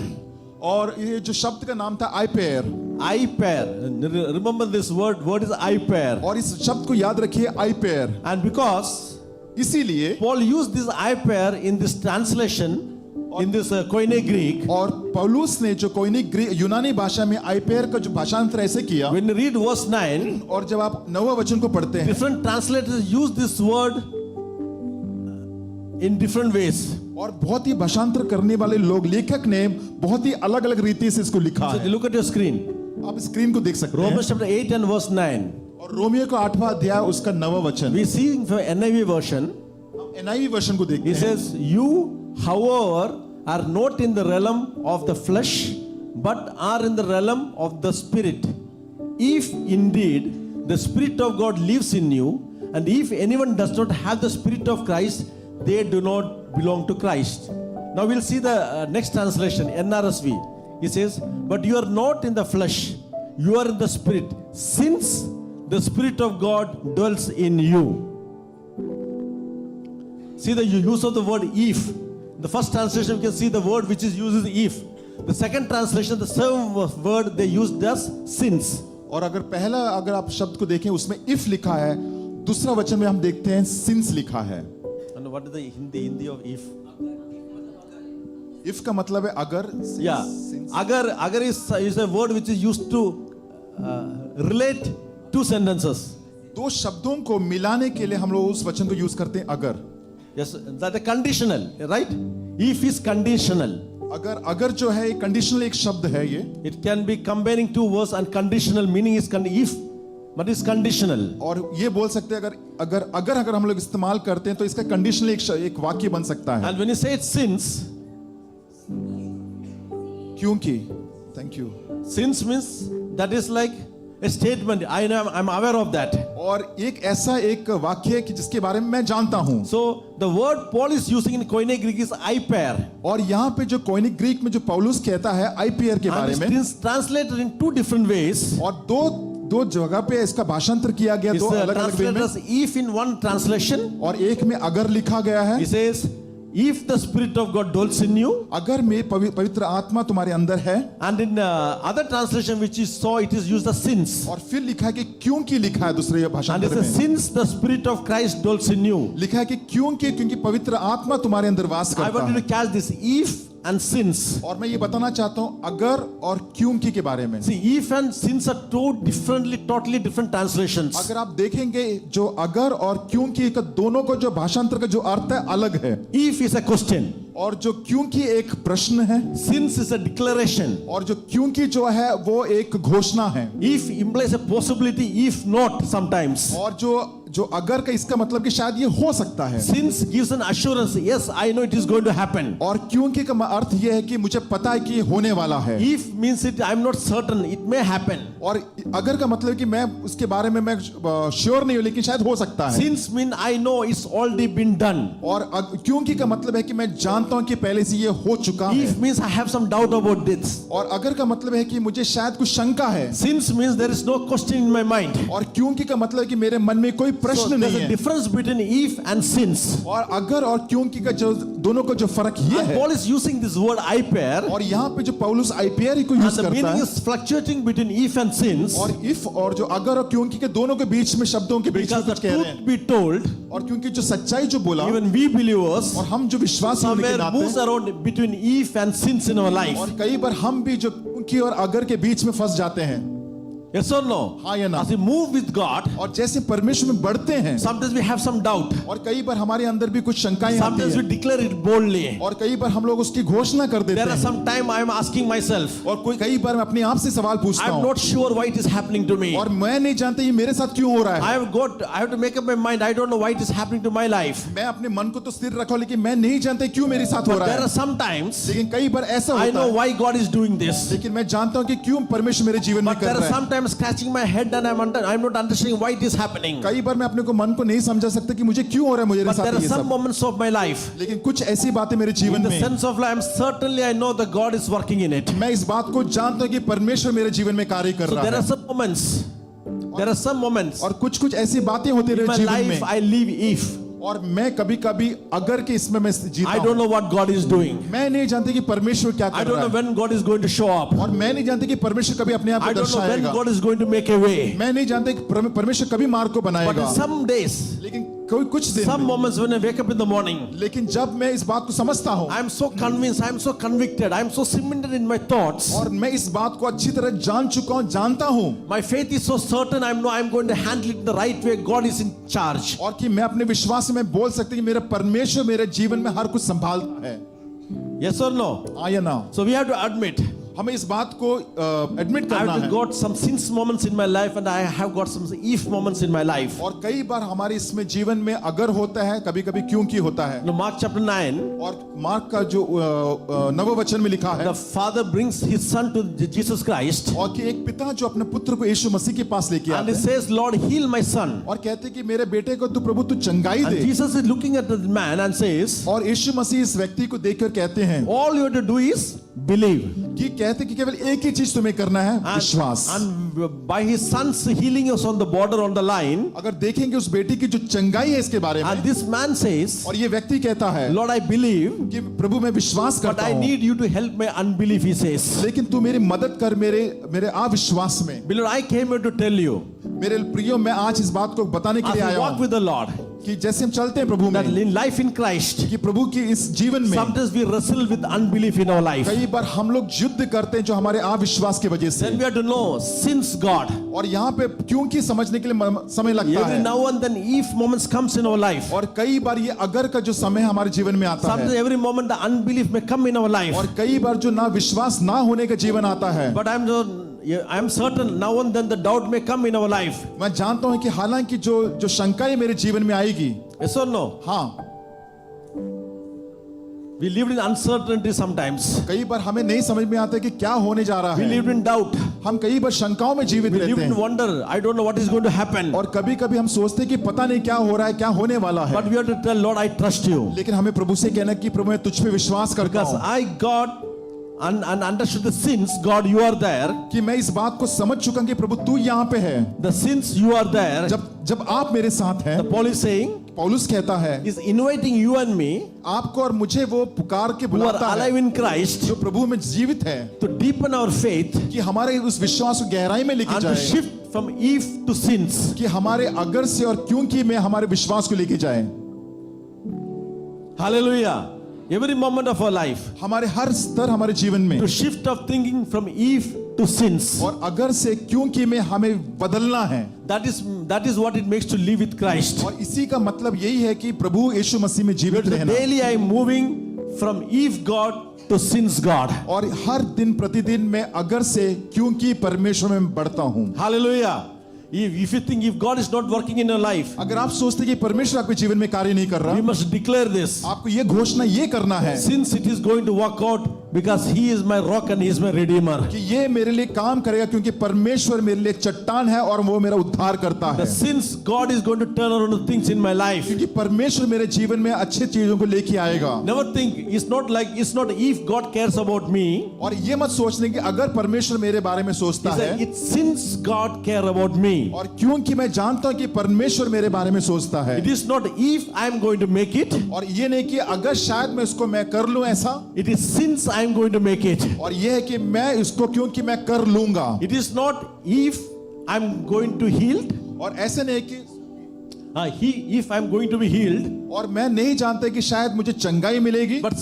और ये जो शब्द का नाम था आइपेर, Iper. Remember this word is Iper. और इस शब्द को याद रखिए आइपेर। And because इसीलिए Paul used this Iper in this translation, in this Koine Greek, और पौलुस ने जो कोइनिक ग्रीक यूनानी भाषा में आइपेर का जो भाषांतर ऐसे किया, when you read verse 9, और जब आप 9वें वचन को पढ़ते हैं, different translators use this word in different ways. और बहुत ही भाषांतर करने वाले लोग लेखक ने बहुत ही अलग अलग रीति से इसको लिखा So है। look at your screen. आप स्क्रीन को देख सकते हैं। Romans chapter 8 and verse 9. और रोमियो का 8वां अध्याय उसका 9वां वचन, We see in the NIV version, NIV version को देखते it हैं। says, "You, however, are not in the realm of the flesh, but are in the realm of the spirit. If indeed the Spirit of God lives in you, and if anyone does not have the Spirit of Christ, they do not belong to Christ." Now we'll see the next translation, NRSV. It says, "But you are not in the flesh, you are in the Spirit, since the Spirit of God dwells in you." See the use of the word "if." The first translation we can see the word which is used is "if." The second translation, the same word they used as "since." और अगर आप शब्द को देखें उसमें if लिखा है, दूसरा वचन में हम देखते हैं सिंस लिखा है। And what is the Hindi of "if"? If का मतलब है अगर। Yeah, agar is a word which is used to relate two sentences. दो शब्दों को मिलाने के लिए हम लोग उस वचन को यूज करते हैं अगर। Yes, that is conditional, right? If is conditional. अगर जो है कंडीशनल एक शब्द है ये, It can be combining two words and conditional meaning is if, but it's conditional. और ये बोल सकते हैं अगर हम लोग इस्तेमाल करते हैं तो इसका कंडीशनल एक वाक्य बन सकता है। And when you say it since, क्योंकि, thank you, since means that is like a statement. I know, I'm aware of that. और एक ऐसा एक वाक्य है कि जिसके बारे में मैं जानता हूं। So the word Paul is using in Koine Greek is hyper. और यहाँ पे जो कोइनिक ग्रीक में जो पौलुस कहता है आईपीआर के बारे And में, it's translated in two different ways. और दो जगह पे इसका भाषांतर किया गया, It's दो अलग अलग वे translated में। as if in one translation. और एक में अगर लिखा गया है, He says, if the Spirit of God dwells in you. अगर में पवित्र आत्मा तुम्हारे अंदर है। And in other translation which you saw, it is used as since. और फिर लिखा है कि क्योंकि लिखा है दूसरे And भाषांतर it says, में, since the Spirit of Christ dwells in you. लिखा है कि क्योंकि पवित्र आत्मा तुम्हारे अंदर वास I करता want you है। to catch this, if and since. और मैं ये बताना चाहता हूं अगर और क्योंकि के बारे में। See, if and since are two totally different translations. अगर आप देखेंगे जो अगर और क्योंकि का दोनों को जो भाषांतर का जो अर्थ है अलग है। If is a question. और जो क्योंकि एक प्रश्न है, Since is a declaration. और जो क्योंकि जो है वो एक घोषणा है। If implies a possibility, if not sometimes. और जो अगर का इसका मतलब कि शायद ये हो सकता है। Since gives an assurance, yes, I know it is going to happen. और क्योंकि का अर्थ ये है कि मुझे पता है कि ये होने वाला है। If means it, I'm not certain, it may happen. और अगर का मतलब कि मैं उसके बारे में मैं श्योर नहीं हूं, लेकिन शायद हो सकता है। Since mean I know it's already been done. और क्योंकि का मतलब है कि मैं जानता हूं कि पहले से ये हो चुका है। If means I have some doubt about this. और अगर का मतलब है कि मुझे शायद कुछ शंका है। Since means there is no question in my mind. और क्योंकि का मतलब है कि मेरे मन में कोई So प्रश्न there's नहीं a है। difference between if and since. और अगर और क्योंकि का जो दोनों का जो फर्क ये And है। Paul is using this word hyper. और यहाँ पे जो पौलुस आईपीआर को And यूज the करता meaning है। is fluctuating between if and since. और इफ और जो अगर और क्योंकि के दोनों के बीच में शब्दों के बीच में Because the कुछ कह रहे हैं। truth be told, और क्योंकि जो सच्चाई जो बोला, even we believers और हम जो विश्वासी होने के somewhere moves नाते, around between if and since in our life. और कई बार हम भी जो क्योंकि और अगर के बीच में फंस जाते हैं। Yes or no? हाँ या ना? As we move with God, और जैसे परमेश्वर में बढ़ते हैं, sometimes we have some doubt. और कई बार हमारे अंदर भी कुछ शंकाएं आती Sometimes we हैं, declare it boldly. और कई बार हम लोग उसकी घोषणा कर देते There are हैं। some time I am asking myself, और कई बार मैं अपने आप से सवाल पूछता I am हूँ, not sure why it is happening to me. और मैं नहीं जानता ये मेरे साथ क्यों हो रहा है। I have to make up my mind. I don't know why it is happening to my life. मैं अपने मन को तो स्थिर रखा हूं, लेकिन मैं नहीं जानता क्यों मेरे साथ हो But रहा there है। are some times लेकिन कई बार ऐसा I होता know है, why God is doing this. लेकिन मैं जानता हूं कि क्यों परमेश्वर मेरे जीवन में But कर there are रहा है। sometimes scratching my head and I'm not understanding why it is happening. कई बार मैं अपने को मन को नहीं समझा सकता कि मुझे क्यों हो रहा है मेरे But साथ there are ये some सब। moments of my life. लेकिन कुछ ऐसी बातें मेरे In जीवन the में, sense of life, certainly I know that God is working in it. मैं इस बात को जानता हूं कि परमेश्वर मेरे जीवन में कार्य कर So रहा there are है। some moments. There are some moments और कुछ ऐसी बातें होती in रहे my जीवन life में, I live if. और मैं कभी कभी अगर के इसमें मैं जीता I don't हूं। know what God is doing. मैं नहीं जानती कि परमेश्वर क्या I कर don't रहा know है, when God is going to show up. और मैं नहीं जानती कि परमेश्वर कभी अपने आप I को don't know when दर्शाएगा। God is going to make a way. मैं नहीं जानती कि परमेश्वर कभी मार्ग को But बनाएगा। in some days, लेकिन कुछ दिन some में, moments when I wake up in the morning, लेकिन जब मैं इस बात को समझता हूं, I'm so convinced, I'm so convicted, I'm so cemented in my thoughts. और मैं इस बात को अच्छी तरह जान चुका हूं, जानता हूं, My faith is so certain, I know I'm going to handle it the right way. God is in charge. और कि मैं अपने विश्वास से मैं बोल सकती कि मेरा परमेश्वर मेरे जीवन में हर कुछ संभालता है। Yes or no? हाँ या ना? So we have to admit, हमें इस बात को एडमिट I करना have है। got some since moments in my life and I have got some if moments in my life. और कई बार हमारे इसमें जीवन में अगर होता है, कभी कभी क्योंकि होता है। Now Mark chapter 9, और मार्क का जो नववचन में लिखा है, the father brings his son to Jesus Christ और कि एक पिता जो अपने पुत्र को यीशु मसीह के पास लेके and आते he हैं, says, Lord, heal my son. और कहते हैं कि मेरे बेटे को तू प्रभु तू चंगाई And they. Jesus is looking at the man and says, और यीशु मसीह इस व्यक्ति को देखकर कहते हैं all you have to do is believe. कि कहते कि केवल एक ही चीज तुम्हें करना है, विश्वास। And by his son's healing us on the border, on the line, अगर देखेंगे उस बेटी की जो चंगाई है इसके बारे में, and this man says, और ये व्यक्ति कहता है Lord, I believe, कि प्रभु मैं विश्वास but करता I हूँ, need you to help my unbelief, he says. लेकिन तू मेरी मदद कर मेरे अविश्वास में। Beloved, I came here to tell you, मेरे प्रियो, मैं आज इस बात को बताने के as लिए we आया walk हूँ with the Lord, कि जैसे हम चलते हैं प्रभु that में, in life in Christ, कि प्रभु की इस जीवन में sometimes we wrestle with unbelief in our life. कई बार हम लोग युद्ध करते हैं जो हमारे अविश्वास की वजह से। Then we have to know, since God, और यहाँ पे क्योंकि समझने के लिए समय लगता every है, now and then if moments comes in our life, और कई बार ये अगर का जो समय हमारे जीवन में आता sometimes है, every moment the unbelief may come in our life. और कई बार जो ना विश्वास ना होने का जीवन आता है, But I'm certain now and then the doubt may come in our life. मैं जानता हूं कि हालांकि जो शंकाएं मेरे जीवन में आएगी, Yes or no? हाँ, We lived in uncertainty sometimes. कई बार हमें नहीं समझ में आता है कि क्या होने जा रहा We है। lived in doubt. हम कई बार शंकाओं में जीवित We lived रहते in हैं wonder. I don't know what is going to happen. और कभी कभी हम सोचते हैं कि पता नहीं क्या हो रहा है, क्या होने वाला है। But we have to tell Lord, I trust you. लेकिन हमें प्रभु से कहना कि प्रभु मैं तुझ पे विश्वास करता Because हूँ I got and understood the sins. God, you are there. कि मैं इस बात को समझ चुका हूं कि प्रभु तू यहाँ पे है। The sins you are there. जब आप मेरे साथ हैं, The Paul is saying, पौलुस कहता है, is inviting you and me, आपको और मुझे वो पुकार के who are बुलाता alive है in Christ, जो प्रभु में जीवित है, to deepen our faith कि हमारे उस विश्वास को गहराई में लेके and to जाए, shift from if to sins. कि हमारे अगर से और क्योंकि में हमारे विश्वास को लेके जाए। Hallelujah. Every moment of our life, हमारे हर स्तर हमारे जीवन में to shift of thinking from if to sins. और अगर से क्योंकि में हमें बदलना है। That is what it makes to live with Christ. और इसी का मतलब यही है कि प्रभु यीशु मसीह में जीवित रहना। Daily I am moving from if God to sins God. और हर दिन प्रतिदिन मैं अगर से क्योंकि परमेश्वर में बढ़ता हूँ। Hallelujah. If you think if God is not working in your life, अगर आप सोचते कि परमेश्वर आपके जीवन में कार्य नहीं कर we रहा, must declare this. आपको ये घोषणा ये करना है Since it is going to work out because He is my rock and He is my redeemer. कि ये मेरे लिए काम करेगा क्योंकि परमेश्वर मेरे लिए चट्टान है और वो मेरा उद्धार करता है। Since God is going to turn around the things in my life. क्योंकि परमेश्वर मेरे जीवन में अच्छी चीजों को लेके आएगा। Never think it's not if God cares about me. और ये मत सोचने कि अगर परमेश्वर मेरे बारे में सोचता है, It's since God care about me. और क्योंकि मैं जानता हूं कि परमेश्वर मेरे बारे में सोचता है। It is not if I am going to make it. और ये नहीं कि अगर शायद मैं इसको मैं कर लूं ऐसा, It is since I am going to make it. और ये है कि मैं इसको क्योंकि मैं कर लूंगा। It is not if I am going to healed. और ऐसे नहीं कि If I am going to be healed. और मैं नहीं जानता कि शायद मुझे चंगाई मिलेगी, But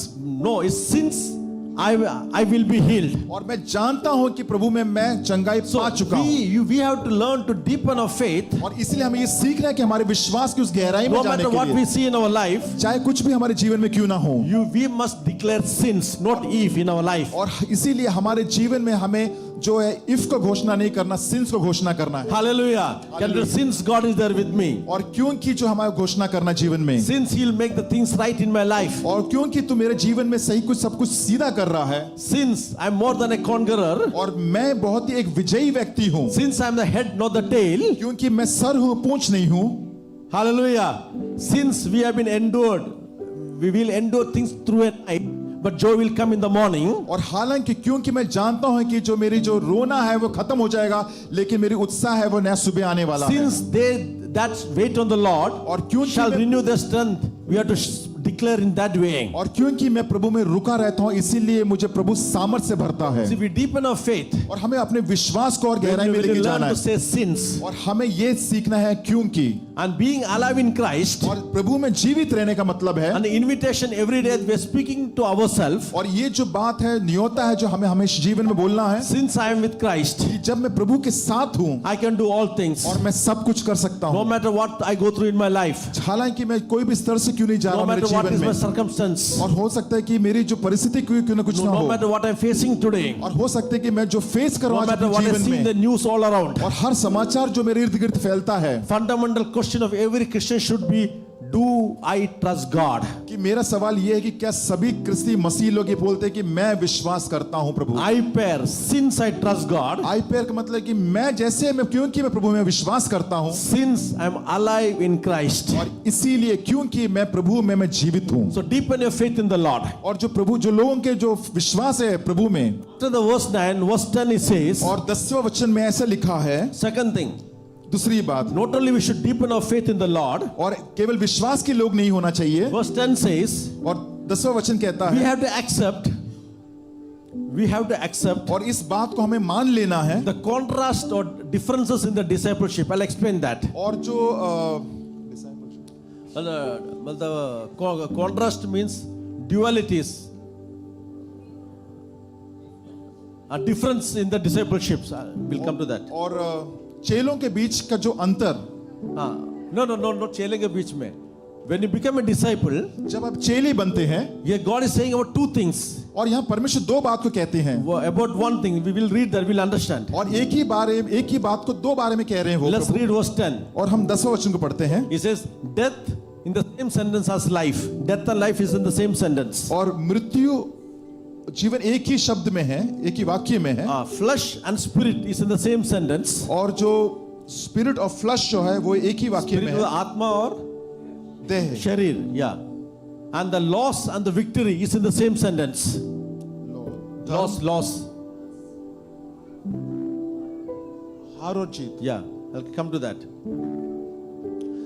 no, it's since I will be healed. और मैं जानता हूं कि प्रभु में मैं चंगाई पा चुका हूं। We have to learn to deepen our faith. और इसलिए हमें ये सीखना है कि हमारे विश्वास की उस गहराई में No जाने matter के what we लिए, see in our life, चाहे कुछ भी हमारे जीवन में क्यों ना हो, we must declare sins, not if in our life. और इसीलिए हमारे जीवन में हमें जो है इफ को घोषणा नहीं करना, सिंस को घोषणा करना है। Hallelujah. Can the since God is there with me. और क्योंकि जो हमारे घोषणा करना जीवन में, Since He'll make the things right in my life. और क्योंकि तू मेरे जीवन में सही कुछ सब कुछ सीधा कर रहा है, Since I'm more than a conqueror. और मैं बहुत ही एक विजयी व्यक्ति हूँ, Since I'm the head, not the tail. क्योंकि मैं सर हूँ पूंछ नहीं हूँ। Hallelujah. Since we have been endured, we will endure things through a night, but joy will come in the morning. और हालांकि क्योंकि मैं जानता हूं कि जो मेरी जो रोना है वो खत्म हो जाएगा, लेकिन मेरी उत्साह है वो नया सुबह आने वाला है। Since they that wait on the Lord और क्योंकि shall मैं- renew their strength, we have to declare in that way. और क्योंकि मैं प्रभु में रुका रहता हूं, इसीलिए मुझे प्रभु सामर्थ से भरता है। See, we deepen our faith. और हमें अपने विश्वास को और गहराई When में we लेके learn जाना to है, say sins और हमें ये सीखना है क्योंकि, and being alive in Christ, और प्रभु में जीवित रहने का मतलब है, an invitation every day we are speaking to ourselves. और ये जो बात है न्योता है जो हमें हमेशा जीवन में बोलना है Since I am with Christ, कि जब मैं प्रभु के साथ हूं I can do all things. और मैं सब कुछ कर सकता No हूं, matter what I go through in my life, हालांकि मैं कोई भी स्तर से क्यों नहीं जा no रहा मेरे matter what जीवन is my में, circumstance, और हो सकता है कि मेरी जो परिस्थिति क्यों ना कुछ ना no हो, matter what I'm facing today, और हो सकता है कि मैं जो फेस कर रहा no हूं matter अपने what I जीवन see in the में, news all around, और हर समाचार जो मेरे इर्द गिर्द फैलता है, fundamental question of every Christian should be, do I trust God? कि मेरा सवाल ये है कि क्या सभी क्रिस्ती मसीह लोग ये बोलते हैं कि मैं विश्वास करता हूं प्रभु। I pair, since I trust God, I pair का मतलब कि मैं जैसे मैं क्योंकि मैं प्रभु में विश्वास करता हूं, since I'm alive in Christ. और इसीलिए क्योंकि मैं प्रभु में मैं जीवित हूं। So deepen your faith in the Lord. और जो प्रभु जो लोगों के जो विश्वास है प्रभु में, After the verse 9, verse 10 it says, और 10वें वचन में ऐसा लिखा है, second thing, दूसरी बात, not only we should deepen our faith in the Lord, और केवल विश्वास के लोग नहीं होना चाहिए, verse 10 says, और 10वां वचन कहता we है, have to accept और इस बात को हमें मान लेना है, the contrast or differences in the discipleship. I'll explain that. और जो The contrast means dualities. A difference in the discipleships. We'll come to that. और चेलों के बीच का जो अंतर, No, चेले के बीच में. When you become a disciple, जब आप चेले बनते हैं, here God is saying about two things. और यहाँ परमेश्वर दो बात को कहते हैं, About one thing, we will read that, we'll understand. और एक ही बात को दो बारे में कह रहे हैं वो Let's प्रभु। read verse 10. और हम 10वां वचन को पढ़ते हैं, He says, death in the same sentence as life. Death and life is in the same sentence. और मृत्यु जीवन एक ही शब्द में है, एक ही वाक्य में है। Flesh and spirit is in the same sentence. और जो स्पिरिट ऑफ फ्लश जो है वो एक ही वाक्य में Spirit है, आत्मा और देह। शरीर, yeah. And the loss and the victory is in the same sentence. Loss. हार और जीत। Yeah, I'll come to that.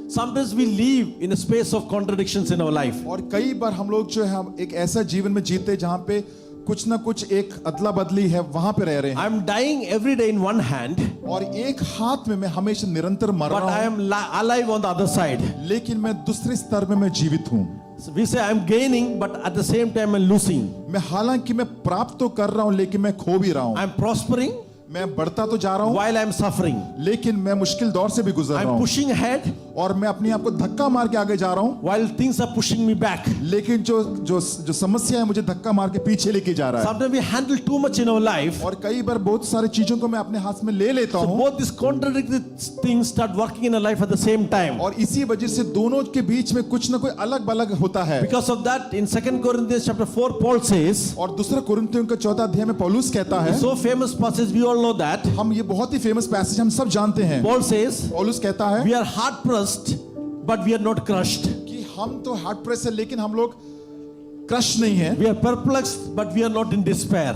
Sometimes we live in a space of contradictions in our life. और कई बार हम लोग जो है हम एक ऐसा जीवन में जीते हैं जहां पे कुछ ना कुछ एक अदला बदली है, वहां पे रह रहे हैं। I'm dying every day in one hand, और एक हाथ में मैं हमेशा निरंतर मर but रहा I हूं, am alive on the other side. लेकिन मैं दूसरे स्तर में मैं जीवित हूं। So we say I'm gaining, but at the same time I'm losing. मैं हालांकि मैं प्राप्त तो कर रहा हूं लेकिन मैं खो भी रहा हूं। I'm prospering मैं बढ़ता तो जा रहा हूं while I'm suffering. लेकिन मैं मुश्किल दौर से भी गुजर रहा I'm हूं, pushing ahead और मैं अपने आप को धक्का मार के आगे जा रहा हूं, while things are pushing me back. लेकिन जो समस्या है मुझे धक्का मार के पीछे लेके जा रहा है। Sometimes we handle too much in our life. और कई बार बहुत सारी चीजों को मैं अपने हाथ में ले लेता So हूं, both these contradictory things start working in our life at the same time. और इसी वजह से दोनों के बीच में कुछ ना कोई अलग अलग होता है। Because of that, in 2 Corinthians chapter 4, Paul says, और दूसरा कुरिन्थियों का 4 अध्याय में पौलुस कहता है, so famous passage, we all know that. हम ये बहुत ही फेमस पैसेज हम सब जानते हैं। Paul says, पौलुस कहता है we are hard pressed, but we are not crushed. कि हम तो हार्ड प्रेस है लेकिन हम लोग क्रश नहीं है। We are perplexed, but we are not in despair.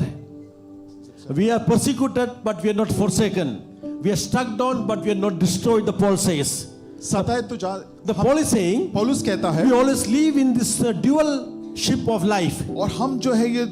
We are persecuted, but we are not forsaken. We are struck down, but we are not destroyed, the Paul says. सताए तो The Paul is saying, पौलुस कहता है we always live in this dual ship of life. और हम जो है ये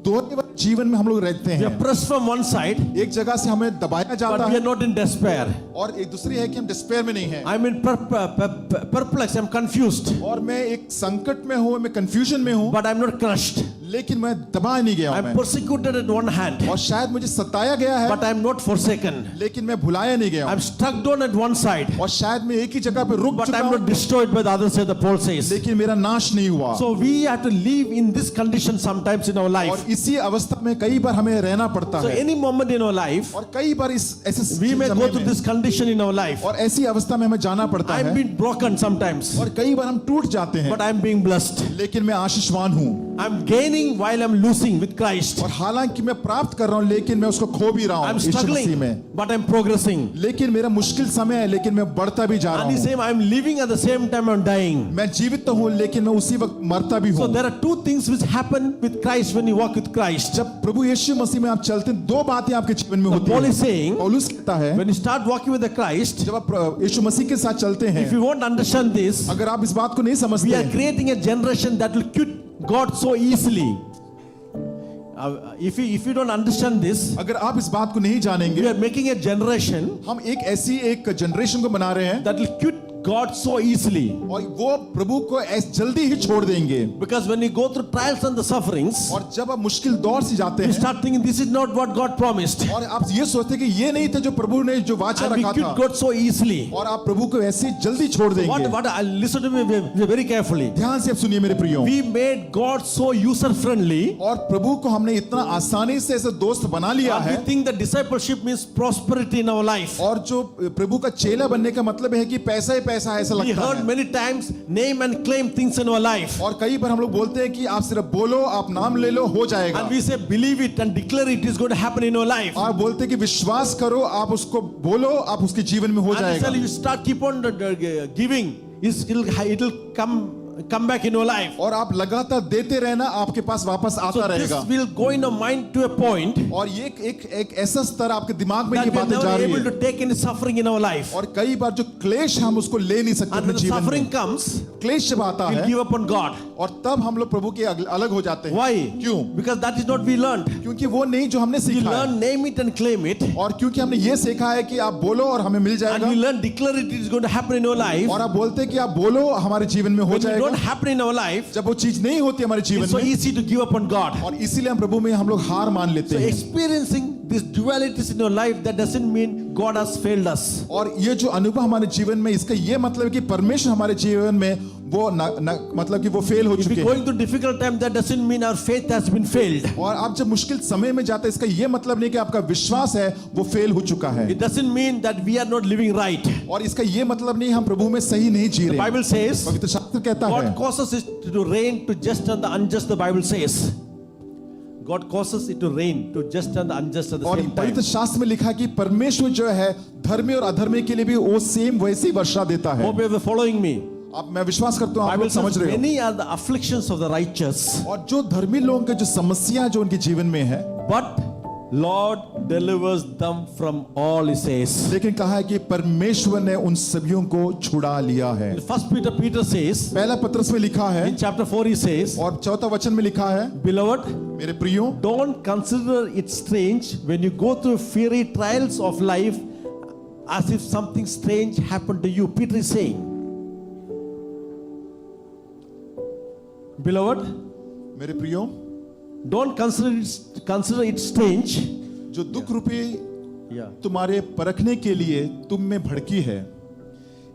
दोनों जीवन में हम लोग रहते We are हैं। pressed from one side, एक जगह से हमें दबाया जाता but we है are not in despair. और एक दूसरी है कि हम डिस्पेयर में नहीं हैं। I'm in perplexed, I'm confused, और मैं एक संकट में हूँ, मैं कंफ्यूजन में हूँ, but I'm not crushed. लेकिन मैं दबा नहीं गया हूँ। I'm मैं persecuted at one hand, और शायद मुझे सताया गया है but I'm not forsaken. लेकिन मैं भुलाया नहीं गया हूँ। I'm struck down at one side, और शायद मैं एक ही जगह पे रुक but चुका I'm not हूँ destroyed by the other side, the Paul says. लेकिन मेरा नाश नहीं हुआ। So we have to live in this condition sometimes in our life. और इसी अवस्था में कई बार हमें रहना पड़ता So है। any moment in our life, और कई बार इस ऐसे we may समय go through में this condition in our life. और ऐसी अवस्था में हमें जाना पड़ता I'm है being broken sometimes, और कई बार हम टूट जाते हैं, but I'm being blessed. लेकिन मैं आशीषवान हूँ। I'm gaining while I'm losing with Christ. और हालांकि मैं प्राप्त कर रहा हूँ लेकिन मैं उसको खो भी रहा हूँ I'm यीशु मसीह struggling, में। but I'm progressing. लेकिन मेरा मुश्किल समय है लेकिन मैं बढ़ता भी जा रहा And he's हूँ। saying, I'm living at the same time I'm dying. मैं जीवित तो हूँ लेकिन मैं उसी वक्त मरता भी So हूँ। there are two things which happen with Christ when you walk with Christ. जब प्रभु यीशु मसीह में आप चलते हैं दो बातें आपके जीवन में होती Paul हैं। is saying, पौलुस कहता है when you start walking with the Christ, जब आप यीशु मसीह के साथ चलते हैं, if you won't understand this, अगर आप इस बात को नहीं we समझते are creating a generation that will quit God so easily. If you don't understand this, अगर आप इस बात को नहीं we जानेंगे, are making a generation हम एक ऐसी एक जनरेशन को बना रहे हैं that will quit God so easily. और वो प्रभु को जल्दी ही छोड़ देंगे। Because when you go through trials and the sufferings, और जब आप मुश्किल दौर से जाते you हैं start thinking this is not what God promised. और आप ये सोचते हैं कि ये नहीं था जो प्रभु ने जो वाचा And we रखा quit था, God so easily. और आप प्रभु को ऐसे जल्दी छोड़ देंगे। What listen to me very carefully. ध्यान से आप सुनिए मेरे प्रियो, We made God so user friendly. और प्रभु को हमने इतना आसानी से ऐसे दोस्त बना लिया We है, think that discipleship means prosperity in our life. और जो प्रभु का चेला बनने का मतलब है कि पैसा ही पैसा है, ऐसा We लगता heard है। many times name and claim things in our life. और कई बार हम लोग बोलते हैं कि आप सिर्फ बोलो, आप नाम ले लो, हो जाएगा। And we say believe it and declare it is going to happen in our life. आप बोलते हैं कि विश्वास करो, आप उसको बोलो, आप उसके जीवन में हो And जाएगा। you start keep on giving, it will come back in your life. और आप लगातार देते रहना, आपके पास वापस आता So this रहेगा। will go in your mind to a point और ये एक ऐसा स्तर आपके दिमाग में that ये we are बातें जा never रही able है, to take any suffering in our life. और कई बार जो क्लेश हम उसको ले नहीं सकते And अपने when the जीवन suffering में। comes, क्लेश जब आता we'll है give up on God. और तब हम लोग प्रभु के अलग हो जाते हैं। Why? क्यों? Because that is not we learned. क्योंकि वो नहीं जो हमने We सीखा है, learn name it and claim it. और क्योंकि हमने ये सीखा है कि आप बोलो और हमें मिल And जाएगा, we learn declare it is going to happen in your life. और आप बोलते हैं कि आप बोलो हमारे जीवन में हो When it जाएगा। don't happen in our life, जब वो चीज नहीं होती हमारे जीवन it's so में, easy to give up on God. और इसीलिए हम प्रभु में हम लोग हार मान लेते So हैं। experiencing these dualities in your life, that doesn't mean God has failed us. और ये जो अनुभव हमारे जीवन में, इसका ये मतलब है कि परमेश्वर हमारे जीवन में वो मतलब कि वो फेल हो If चुके we're हैं। going through difficult time, that doesn't mean our faith has been failed. और आप जब मुश्किल समय में जाते हैं इसका ये मतलब नहीं कि आपका विश्वास है वो फेल हो चुका है। It doesn't mean that we are not living right. और इसका ये मतलब नहीं हम प्रभु में सही नहीं जी The रहे। Bible says पवित्र शास्त्र कहता है God causes it to rain to just and the unjust. The Bible says God causes it to rain to just and the unjust at the और same time. पवित्र शास्त्र में लिखा कि परमेश्वर जो है धर्मी और अधर्मी के लिए भी वो सेम वैसी वर्षा देता है। Hope you are following me. अब मैं विश्वास करता हूँ आप Bible लोग समझ says रहे हो। many are the afflictions of the righteous, और जो धर्मी लोगों के जो समस्या जो उनके जीवन में है, but Lord delivers them from all. He says. लेकिन कहा है कि परमेश्वर ने उन सभियों को छुड़ा लिया है। In First Peter says पहला पत्रस में लिखा है in chapter 4 he says, और चौथा वचन में लिखा है, Beloved, मेरे प्रियो don't consider it strange when you go through fiery trials of life as if something strange happened to you. Peter is saying, Beloved, मेरे प्रियो don't consider it strange. जो दुख रूपी Yeah. तुम्हारे परखने के लिए तुम में भड़की है,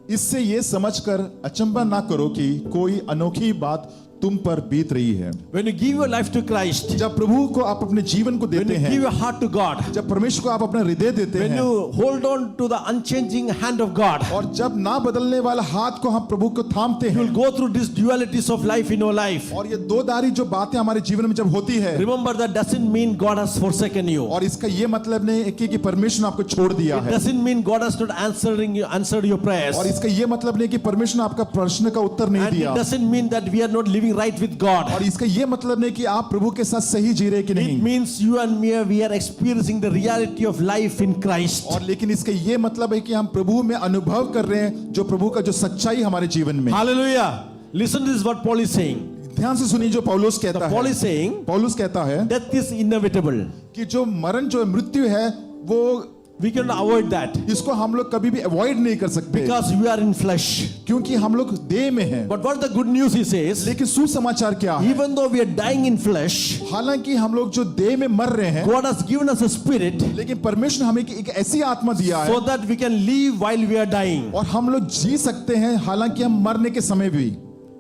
इससे ये समझकर अचंभा ना करो कि कोई अनोखी बात तुम पर बीत रही है। When you give your life to Christ, जब प्रभु को आप अपने जीवन को when देते you हैं, give your heart to God, जब परमेश्वर को आप अपना हृदय देते when हैं, you hold on to the unchanging hand of God, और जब ना बदलने वाला हाथ को हम प्रभु को थामते you हैं, will go through these dualities of life in your life. और ये दो दारी जो बातें हमारे जीवन में जब होती है, Remember that doesn't mean God has forsaken you. और इसका ये मतलब नहीं है कि परमेश्वर ने आपको छोड़ दिया It है, doesn't mean God has not answered your prayers. और इसका ये मतलब नहीं कि परमेश्वर ने आपका प्रश्न का उत्तर नहीं And it दिया, doesn't mean that we are not living right with God. और इसका ये मतलब नहीं कि आप प्रभु के साथ सही जी रहे कि It नहीं, means you and me, we are experiencing the reality of life in Christ. और लेकिन इसका ये मतलब है कि हम प्रभु में अनुभव कर रहे हैं जो प्रभु का जो सच्चाई हमारे जीवन में। Hallelujah. Listen to this what Paul is saying. ध्यान से सुनिए जो पौलुस कहता Paul है। is saying पौलुस कहता है death is inevitable. कि जो मरण जो मृत्यु है वो We cannot avoid that इसको हम लोग कभी भी अवॉइड नहीं कर सकते, because we are in flesh. क्योंकि हम लोग देह में हैं। But what the good news he says, लेकिन सुसमाचार क्या है? even though we are dying in flesh, हालांकि हम लोग जो देह में मर रहे हैं, God has given us a spirit लेकिन परमेश्वर ने हमें एक ऐसी आत्मा दिया so है that we can live while we are dying. और हम लोग जी सकते हैं हालांकि हम मरने के समय भी।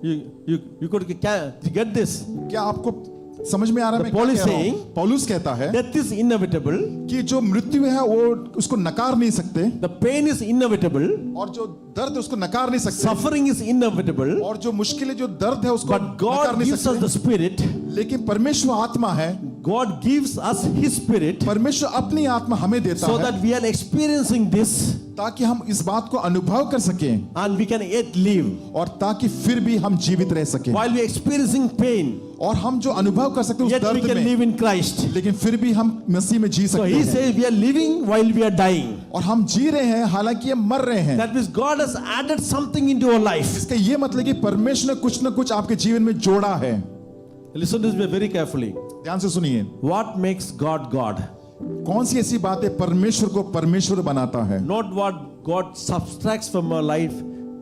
You could get this. क्या आपको समझ में आ रहा है मैं क्या Paul is कह रहा हूं? saying, पौलुस कहता है Death is inevitable. कि जो मृत्यु है वो उसको नकार नहीं सकते, The pain is inevitable. और जो दर्द है उसको नकार नहीं सकते, Suffering is inevitable. और जो मुश्किलें जो दर्द है उसको But नकार God नहीं gives us the सकते। spirit. लेकिन परमेश्वर आत्मा है, God gives us His spirit परमेश्वर अपनी आत्मा हमें देता so है that we are experiencing this ताकि हम इस बात को अनुभव कर सकें and we can yet live. और ताकि फिर भी हम जीवित रह सकें, While we are experiencing pain, और हम जो अनुभव कर सकते हैं उस yet we दर्द can में, live in Christ. लेकिन फिर भी हम मसीह में जी So सकते He हैं, says we are living while we are dying. और हम जी रहे हैं हालांकि हम मर रहे हैं। That means God has added something into our life. इसका ये मतलब कि परमेश्वर ने कुछ न कुछ आपके जीवन में जोड़ा है। Listen to this very carefully. ध्यान से सुनिए, What makes God God? कौन सी ऐसी बातें परमेश्वर को परमेश्वर बनाता है? Not what God subtracts from our life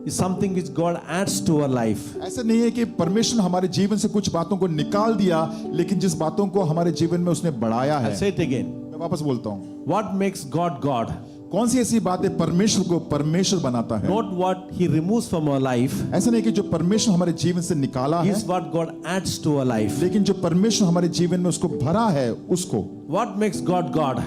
is something which God adds to our life. ऐसा नहीं है कि परमेश्वर ने हमारे जीवन से कुछ बातों को निकाल दिया, लेकिन जिस बातों को हमारे जीवन में उसने बढ़ाया है। I'll say it again. मैं वापस बोलता हूँ, What makes God God? कौन सी ऐसी बातें परमेश्वर को परमेश्वर बनाता है? Not what He removes from our life, ऐसा नहीं कि जो परमेश्वर हमारे जीवन से निकाला है, is what God adds to our life. लेकिन जो परमेश्वर हमारे जीवन में उसको भरा है उसको। What makes God God?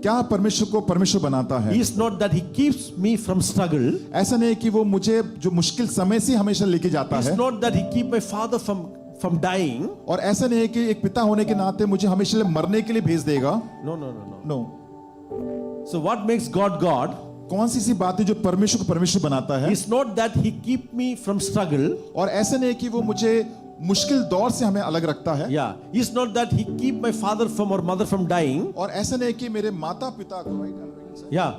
क्या परमेश्वर को परमेश्वर बनाता है? He is not that He keeps me from struggle. ऐसा नहीं कि वो मुझे जो मुश्किल समय से हमेशा लेके जाता It's है, not that He keep my father from dying. और ऐसा नहीं है कि एक पिता होने के नाते मुझे हमेशा मरने के लिए भेज देगा। No. No, So what makes God God? कौन सी सी बातें जो परमेश्वर को परमेश्वर बनाता है? It's not that He keep me from struggle. और ऐसा नहीं है कि वो मुझे मुश्किल दौर से हमें अलग रखता है, Yeah. It's not that He keep my father from or mother from dying. और ऐसा नहीं है कि मेरे माता पिता को Yeah.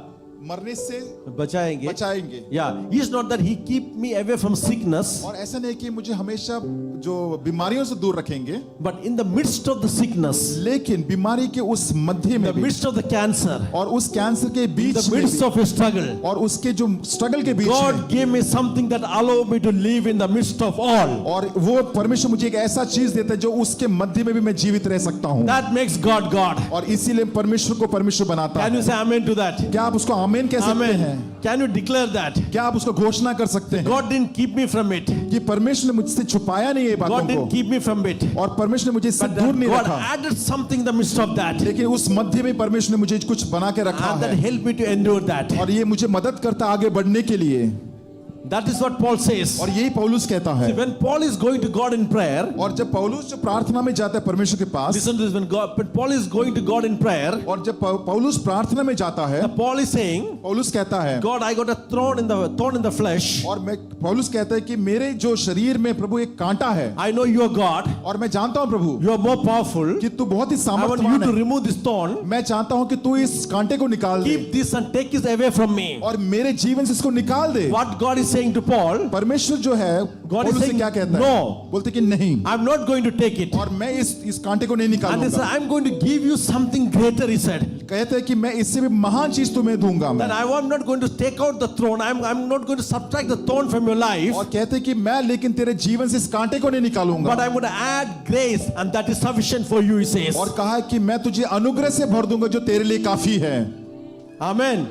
मरने से बचाएंगे. बचाएंगे, Yeah. It's not that He keep me away from sickness. और ऐसा नहीं कि मुझे हमेशा जो बीमारियों से दूर रखेंगे, But in the midst of the sickness, लेकिन बीमारी के उस मध्य in में the भी, midst of the cancer, और उस कैंसर के in बीच the में midst भी, of a struggle, और उसके जो स्ट्रगल के बीच में, God gave me something that allow me to live in the midst of all. और वो परमेश्वर मुझे एक ऐसा चीज देता है जो उसके मध्य में भी मैं जीवित रह सकता हूँ, That makes God God. और इसीलिए परमेश्वर को परमेश्वर बनाता Can you है। say amen to that? क्या आप उसको आमीन कह सकते Amen. हैं? Can you declare that? क्या आप उसको घोषणा कर सकते हैं God didn't keep me from it. कि परमेश्वर ने मुझसे छुपाया नहीं ये बातों God को, didn't keep me from it. और परमेश्वर ने मुझे इससे But दूर that नहीं God रखा, added something in the midst of that. लेकिन उस मध्य में परमेश्वर ने मुझे कुछ बना के रखा And that है, helped me to endure that. और ये मुझे मदद करता है आगे बढ़ने के लिए। That is what Paul says. और यही पौलुस कहता है। See, when Paul is going to God in prayer, और जब पौलुस जो प्रार्थना में जाता है परमेश्वर के पास, listen to this, when Paul is going to God in prayer, और जब पौलुस प्रार्थना में जाता है, Paul is saying, पौलुस कहता है, God, I got a thorn in the flesh. और मैं पौलुस कहता है कि मेरे जो शरीर में प्रभु एक कांटा है, I know you are God. और मैं जानता हूं प्रभु You are more powerful. कि तू बहुत ही I want you सामर्थ्यवान to है। remove this thorn. मैं चाहता हूं कि तू इस कांटे को निकाल दे Keep this and take it away from me. और मेरे जीवन से इसको निकाल दे। What God is saying to Paul, परमेश्वर जो है God is पौलुस से saying, क्या कहता है? no. बोलते कि नहीं, I'm not going to take it. और मैं इस कांटे को नहीं And he said, निकालूंगा। I'm going to give you something greater, he said. कहते हैं कि मैं इससे भी महान चीज तुम्हें दूंगा मैं। That I'm not going to take out the thorn. I'm not going to subtract the thorn from your life. और कहते हैं कि मैं लेकिन तेरे जीवन से इस कांटे को नहीं निकालूंगा, But I'm going to add grace, and that is sufficient for you, he says. और कहा है कि मैं तुझे अनुग्रह से भर दूंगा जो तेरे लिए काफी है। Amen.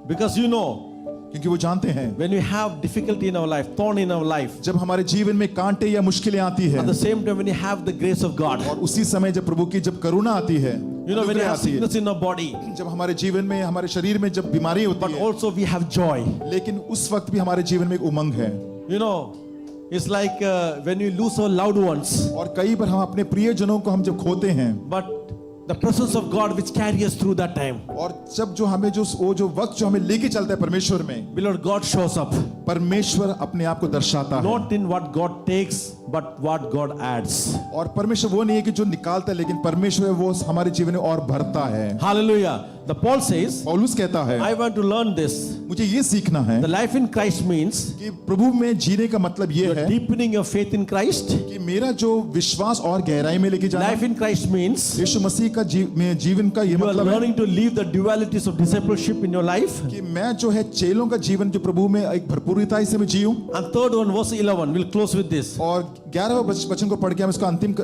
Because you know, क्योंकि वो जानते हैं when we have difficulty in our life, thorn in our life, जब हमारे जीवन में कांटे या मुश्किलें आती है, at the same time when you have the grace of God, और उसी समय जब प्रभु की जब करुणा आती है, you know, when you अनुग्रह have आती है, sickness in our body, जब हमारे जीवन में हमारे शरीर में जब बीमारी होती but है, also we have joy. लेकिन उस वक्त भी हमारे जीवन में एक उमंग है। You know, it's like when we lose our loved ones, और कई बार हम अपने प्रियजनों को हम जब खोते हैं, but the presence of God which carries us through that time, और जब जो हमें जो वक्त जो हमें लेके चलता है परमेश्वर में, beloved, God shows up. परमेश्वर अपने आप को दर्शाता है। Not in what God takes, but what God adds. और परमेश्वर वो नहीं है कि जो निकालता है, लेकिन परमेश्वर है वो हमारे जीवन में और भरता है। Hallelujah. The Paul says, पौलुस कहता है, I want to learn this. मुझे ये सीखना है The life in Christ means कि प्रभु में जीने का मतलब ये है deepening your faith in Christ. कि मेरा जो विश्वास और गहराई में लेके जाना, Life in Christ means यीशु मसीह का जीवन का ये you are मतलब है learning to live the dualities of discipleship in your life. कि मैं जो है चेलों का जीवन जो प्रभु में एक भरपूरता से मैं जीऊं। And third one, verse 11. We'll close with this. और 11वें वचन को पढ़ के हम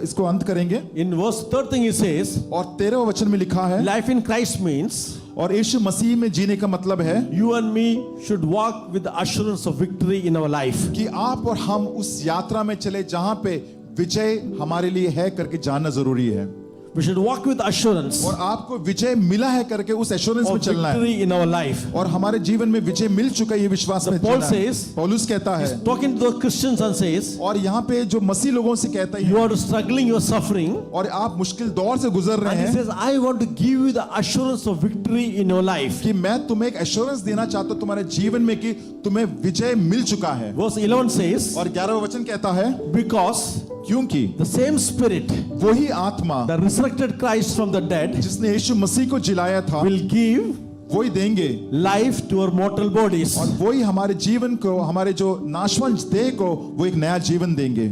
इसको अंत करेंगे। In verse third thing he says, और 13वें वचन में लिखा है, life in Christ means और यीशु मसीह में जीने का मतलब है you and me should walk with the assurance of victory in our life. कि आप और हम उस यात्रा में चले जहां पे विजय हमारे लिए है करके जानना जरूरी है। We should walk with assurance और आपको विजय मिला है करके उस एश्योरेंस में of चलना है, victory in our life. और हमारे जीवन में विजय मिल चुका है ये विश्वास में Paul चलना है। says, पौलुस कहता है, Talking to the Christians and says, और यहाँ पे जो मसीह लोगों से कहता है, you are struggling, you are suffering. और आप मुश्किल दौर से गुजर रहे And he हैं, says, I want to give you the assurance of victory in your life. कि मैं तुम्हें एक एश्योरेंस देना चाहता हूं तुम्हारे जीवन में कि तुम्हें विजय मिल चुका है। Verse 11 says, और 11वां वचन कहता है, because क्योंकि the same spirit, वही आत्मा the resurrected Christ from the dead, जिसने यीशु मसीह को जिलाया था, will give वही देंगे life to our mortal bodies. और वही हमारे जीवन को, हमारे जो नाशवंत देह को वो एक नया जीवन देंगे।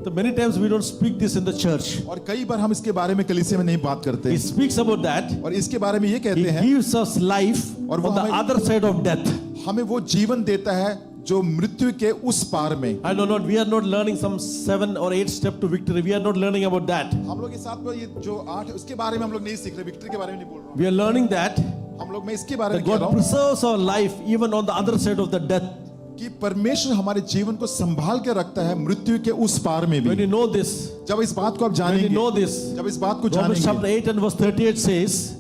So many times we don't speak this in the church. और कई बार हम इसके बारे में कलीसिया में नहीं बात करते, He speaks about that. और इसके बारे में ये He कहते हैं gives us life और on वो the हमें- other side of death. हमें वो जीवन देता है जो मृत्यु के उस पार में। I know not, we are not learning some 7 or 8 step to victory. We are not learning about that. हम लोग के साथ में ये जो 8 है उसके बारे में हम लोग नहीं सीख रहे, विक्ट्री के बारे में नहीं बोल रहा We are learning that हूं। हम लोग मैं इसके बारे that में कह रहा God हूं preserves our life even on the other side of the death. कि परमेश्वर हमारे जीवन को संभाल के रखता है मृत्यु के उस पार में When भी। you know this, जब इस बात को आप when you जानेंगे, know this, जब इस बात को Romans chapter जानेंगे, 8 and verse 38 says,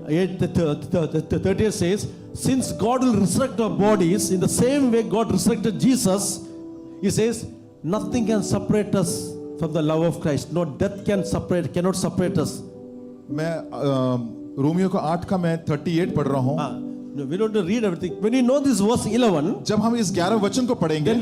38 says, since God will resurrect our bodies in the same way God resurrected Jesus, he says, nothing can separate us from the love of Christ. No death cannot separate us. मैं Romeo को 8 का मैं 38 पढ़ रहा हूं। No, we don't have to read everything. When you know this verse 11, जब हम इस 11 वचन को पढ़ेंगे then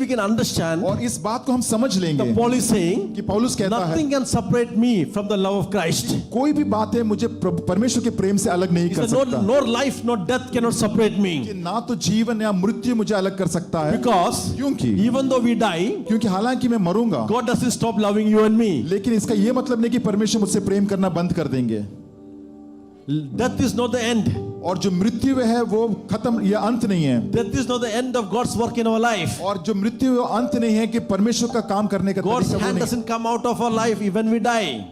we can understand और इस बात को हम समझ लेंगे that Paul is saying, कि पौलुस कहता है nothing can separate me from the love of Christ. कोई भी बात है मुझे परमेश्वर के प्रेम से अलग नहीं He कर said, सकता, no life, no death cannot separate कि me. ना तो जीवन या मृत्यु मुझे अलग कर सकता है, Because क्योंकि even though we die, क्योंकि हालांकि मैं मरूंगा, God doesn't stop loving you and me. लेकिन इसका ये मतलब नहीं कि परमेश्वर मुझसे प्रेम करना बंद कर देंगे, Death is not the end. और जो मृत्यु है वो खत्म या अंत नहीं है, Death is not the end of God's work in our life. और जो मृत्यु है वो अंत नहीं है कि परमेश्वर का काम करने का God's तरीका वो hand नहीं। doesn't come out of our life when we die.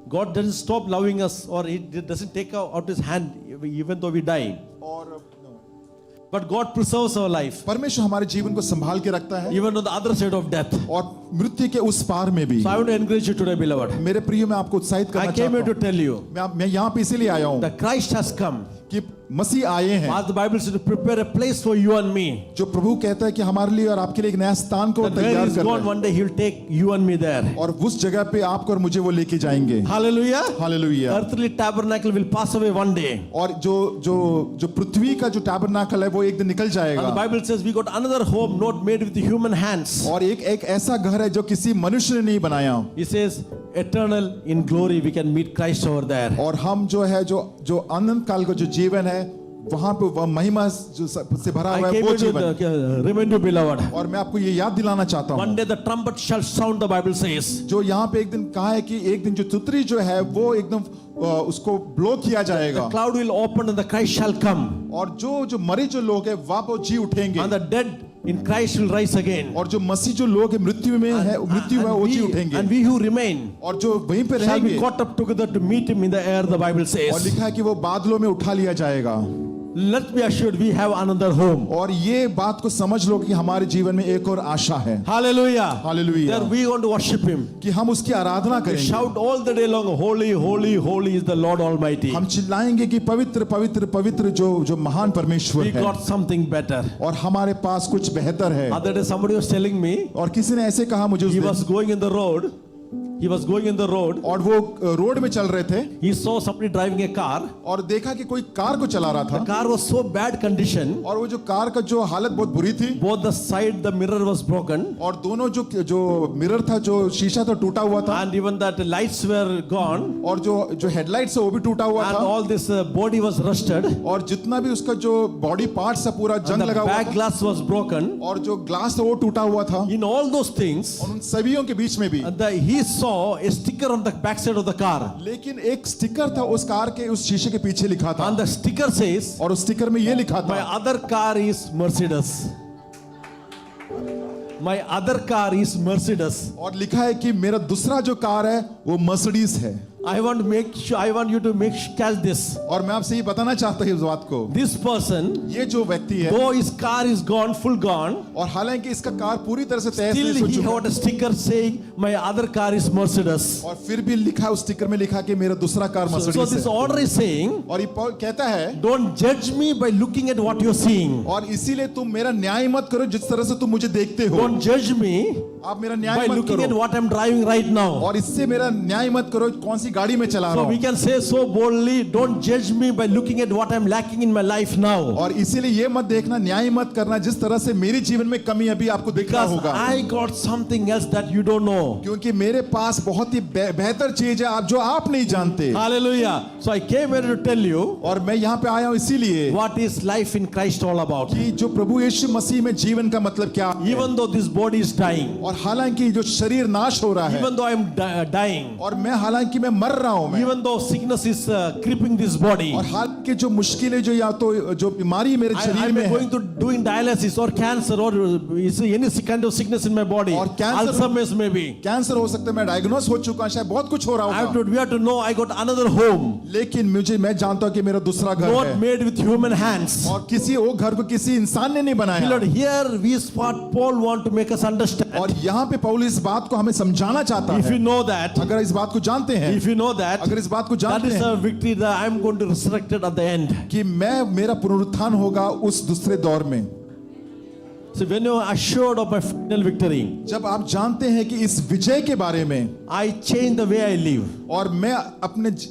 God doesn't stop loving us, or He doesn't take out His hand even though we die. और But God preserves our life, परमेश्वर हमारे जीवन को संभाल के रखता है, even on the other side of death. और मृत्यु के उस पार में भी. So I want to encourage you today, beloved. मेरे प्रिय, मैं आपको उत्साहित I करना came here चाहता to हूँ. tell you मैं यहाँ पे इसीलिए आया हूँ that Christ has come. कि मसीह आए हैं, As the Bible says, to prepare a place for you and me. जो प्रभु कहता है कि हमारे लिए और आपके लिए एक नया स्थान को That where तैयार He's कर gone, रहे हैं, one day He'll take you and me there. और उस जगह पे आपको और मुझे वो लेके जाएंगे. Hallelujah. Hallelujah. Earthly tabernacle will pass away one day. और जो पृथ्वी का जो टैबरनाकल है वो एक दिन निकल And the जाएगा, Bible says we got another home not made with human hands. और एक ऐसा घर है जो किसी मनुष्य ने नहीं बनाया, He says, eternal in glory, we can meet Christ over there. और हम जो है जो अनंत काल का जो जीवन है वहां पे वह महिमा से भरा हुआ I है came वो here जीवन. to remind you, beloved. और मैं आपको ये याद दिलाना चाहता One हूँ, day the trumpet shall sound, the Bible says. जो यहाँ पे एक दिन कहा है कि एक दिन जो तुतरी जो है वो एकदम उसको ब्लो किया The जाएगा, cloud will open and the Christ shall come. और जो मरे जो लोग हैं वहाँ पर जी उठेंगे, And the dead in Christ will rise again. और जो मसीह जो लोग हैं मृत्यु में है मृत्यु है वो जी उठेंगे, And we who remain और जो वहीं पे shall be रहेंगे, caught up together to meet Him in the air, the Bible और says. लिखा है कि वो बादलों में उठा लिया जाएगा. Let's be assured we have another home. और ये बात को समझ लो कि हमारे जीवन में एक और आशा है. Hallelujah. Hallelujah. There we want to worship Him. कि हम उसकी आराधना We करेंगे. shout all the day long, holy, holy, holy is the Lord Almighty. हम चिल्लाएंगे कि पवित्र पवित्र पवित्र जो महान परमेश्वर We है, got something better. और हमारे पास कुछ बेहतर है. Other day somebody was telling me, और किसी ने ऐसे कहा मुझे उस he दिन, was going in the road. He was going in the road. और वो रोड में चल रहे थे, He saw somebody driving a car. और देखा कि कोई कार को चला रहा The था, car was so bad condition. और वो जो कार का जो हालत बहुत बुरी थी, Both the side, the mirror was broken. और दोनों जो मिरर था, जो शीशा था टूटा हुआ था, And even that lights were gone. और जो हेडलाइट्स है वो भी टूटा हुआ And था, all this body was rusted. और जितना भी उसका जो बॉडी पार्ट्स है पूरा And जंग the लगा हुआ back था, glass was broken. और जो ग्लास था वो टूटा हुआ था. In all those things, और उन सभी के बीच में भी he saw a sticker on the back side of the car. लेकिन एक स्टिकर था उस कार के उस शीशे के पीछे लिखा था, And the sticker says, और उस स्टिकर में ये लिखा my था, other car is Mercedes. My other car is Mercedes. और लिखा है कि मेरा दूसरा जो कार है वो मर्सिडीज है. I want to make sure, I want you to catch this. और मैं आपसे ये बताना चाहता हूँ इस बात को, This person, ये जो व्यक्ति है, though his car is gone, full gone, और हालांकि इसका कार पूरी तरह से तहस still नहस हो he चुका had a sticker saying, my other car is Mercedes. है, और फिर भी लिखा उस स्टिकर में लिखा कि मेरा दूसरा कार So मर्सिडीज this है. order is saying, और ये कहता है, don't judge me by looking at what you're seeing. और इसीलिए तुम मेरा न्याय मत करो जिस तरह से तुम मुझे देखते हो. Don't judge me आप मेरा by न्याय मत looking at करो, what I'm driving right now. और इससे मेरा न्याय मत करो कौन सी गाड़ी में चला रहा So we हूँ. can say so boldly, don't judge me by looking at what I'm lacking in my life now. और इसीलिए ये मत देखना, न्याय मत करना जिस तरह से मेरे जीवन में कमी अभी आपको दिख रहा Because होगा, I got something else that you don't know. क्योंकि मेरे पास बहुत ही बेहतर चीज है जो आप नहीं जानते. Hallelujah. So I came here to tell you और मैं यहाँ पे आया हूँ इसीलिए what is life in Christ all about. कि जो प्रभु यीशु मसीह में जीवन का मतलब क्या है. Even though this body is dying, और हालांकि जो शरीर नाश हो रहा है, even though I'm dying, और मैं हालांकि मैं मर रहा हूँ, मैं, even though sickness is creeping this body, और हालांकि जो मुश्किलें जो या तो जो बीमारी मेरे शरीर I'm में है, going to doing dialysis or cancer or is any kind of sickness in my body, और cancer- Alzheimer's maybe. कैंसर हो सकता है, मैं डायग्नोस हो चुका हूँ, शायद बहुत कुछ हो रहा होगा, We have to know I got another home, लेकिन मैं जानता हूँ कि मेरा दूसरा घर not है, made with human hands. और किसी वो घर को किसी इंसान ने नहीं बनाया. Beloved, here we what Paul want to make us understand. और यहाँ पे पौलुस इस बात को हमें समझाना चाहता If you है. know that, अगर इस बात को जानते हैं, if you know that, अगर इस बात को that जानते is हैं a victory that I'm going to resurrect it at the end. कि मेरा पुनरुत्थान होगा उस दूसरे दौर में. So when you are assured of my final victory, जब आप जानते हैं कि इस विजय के बारे में, I change the way I live. और मैं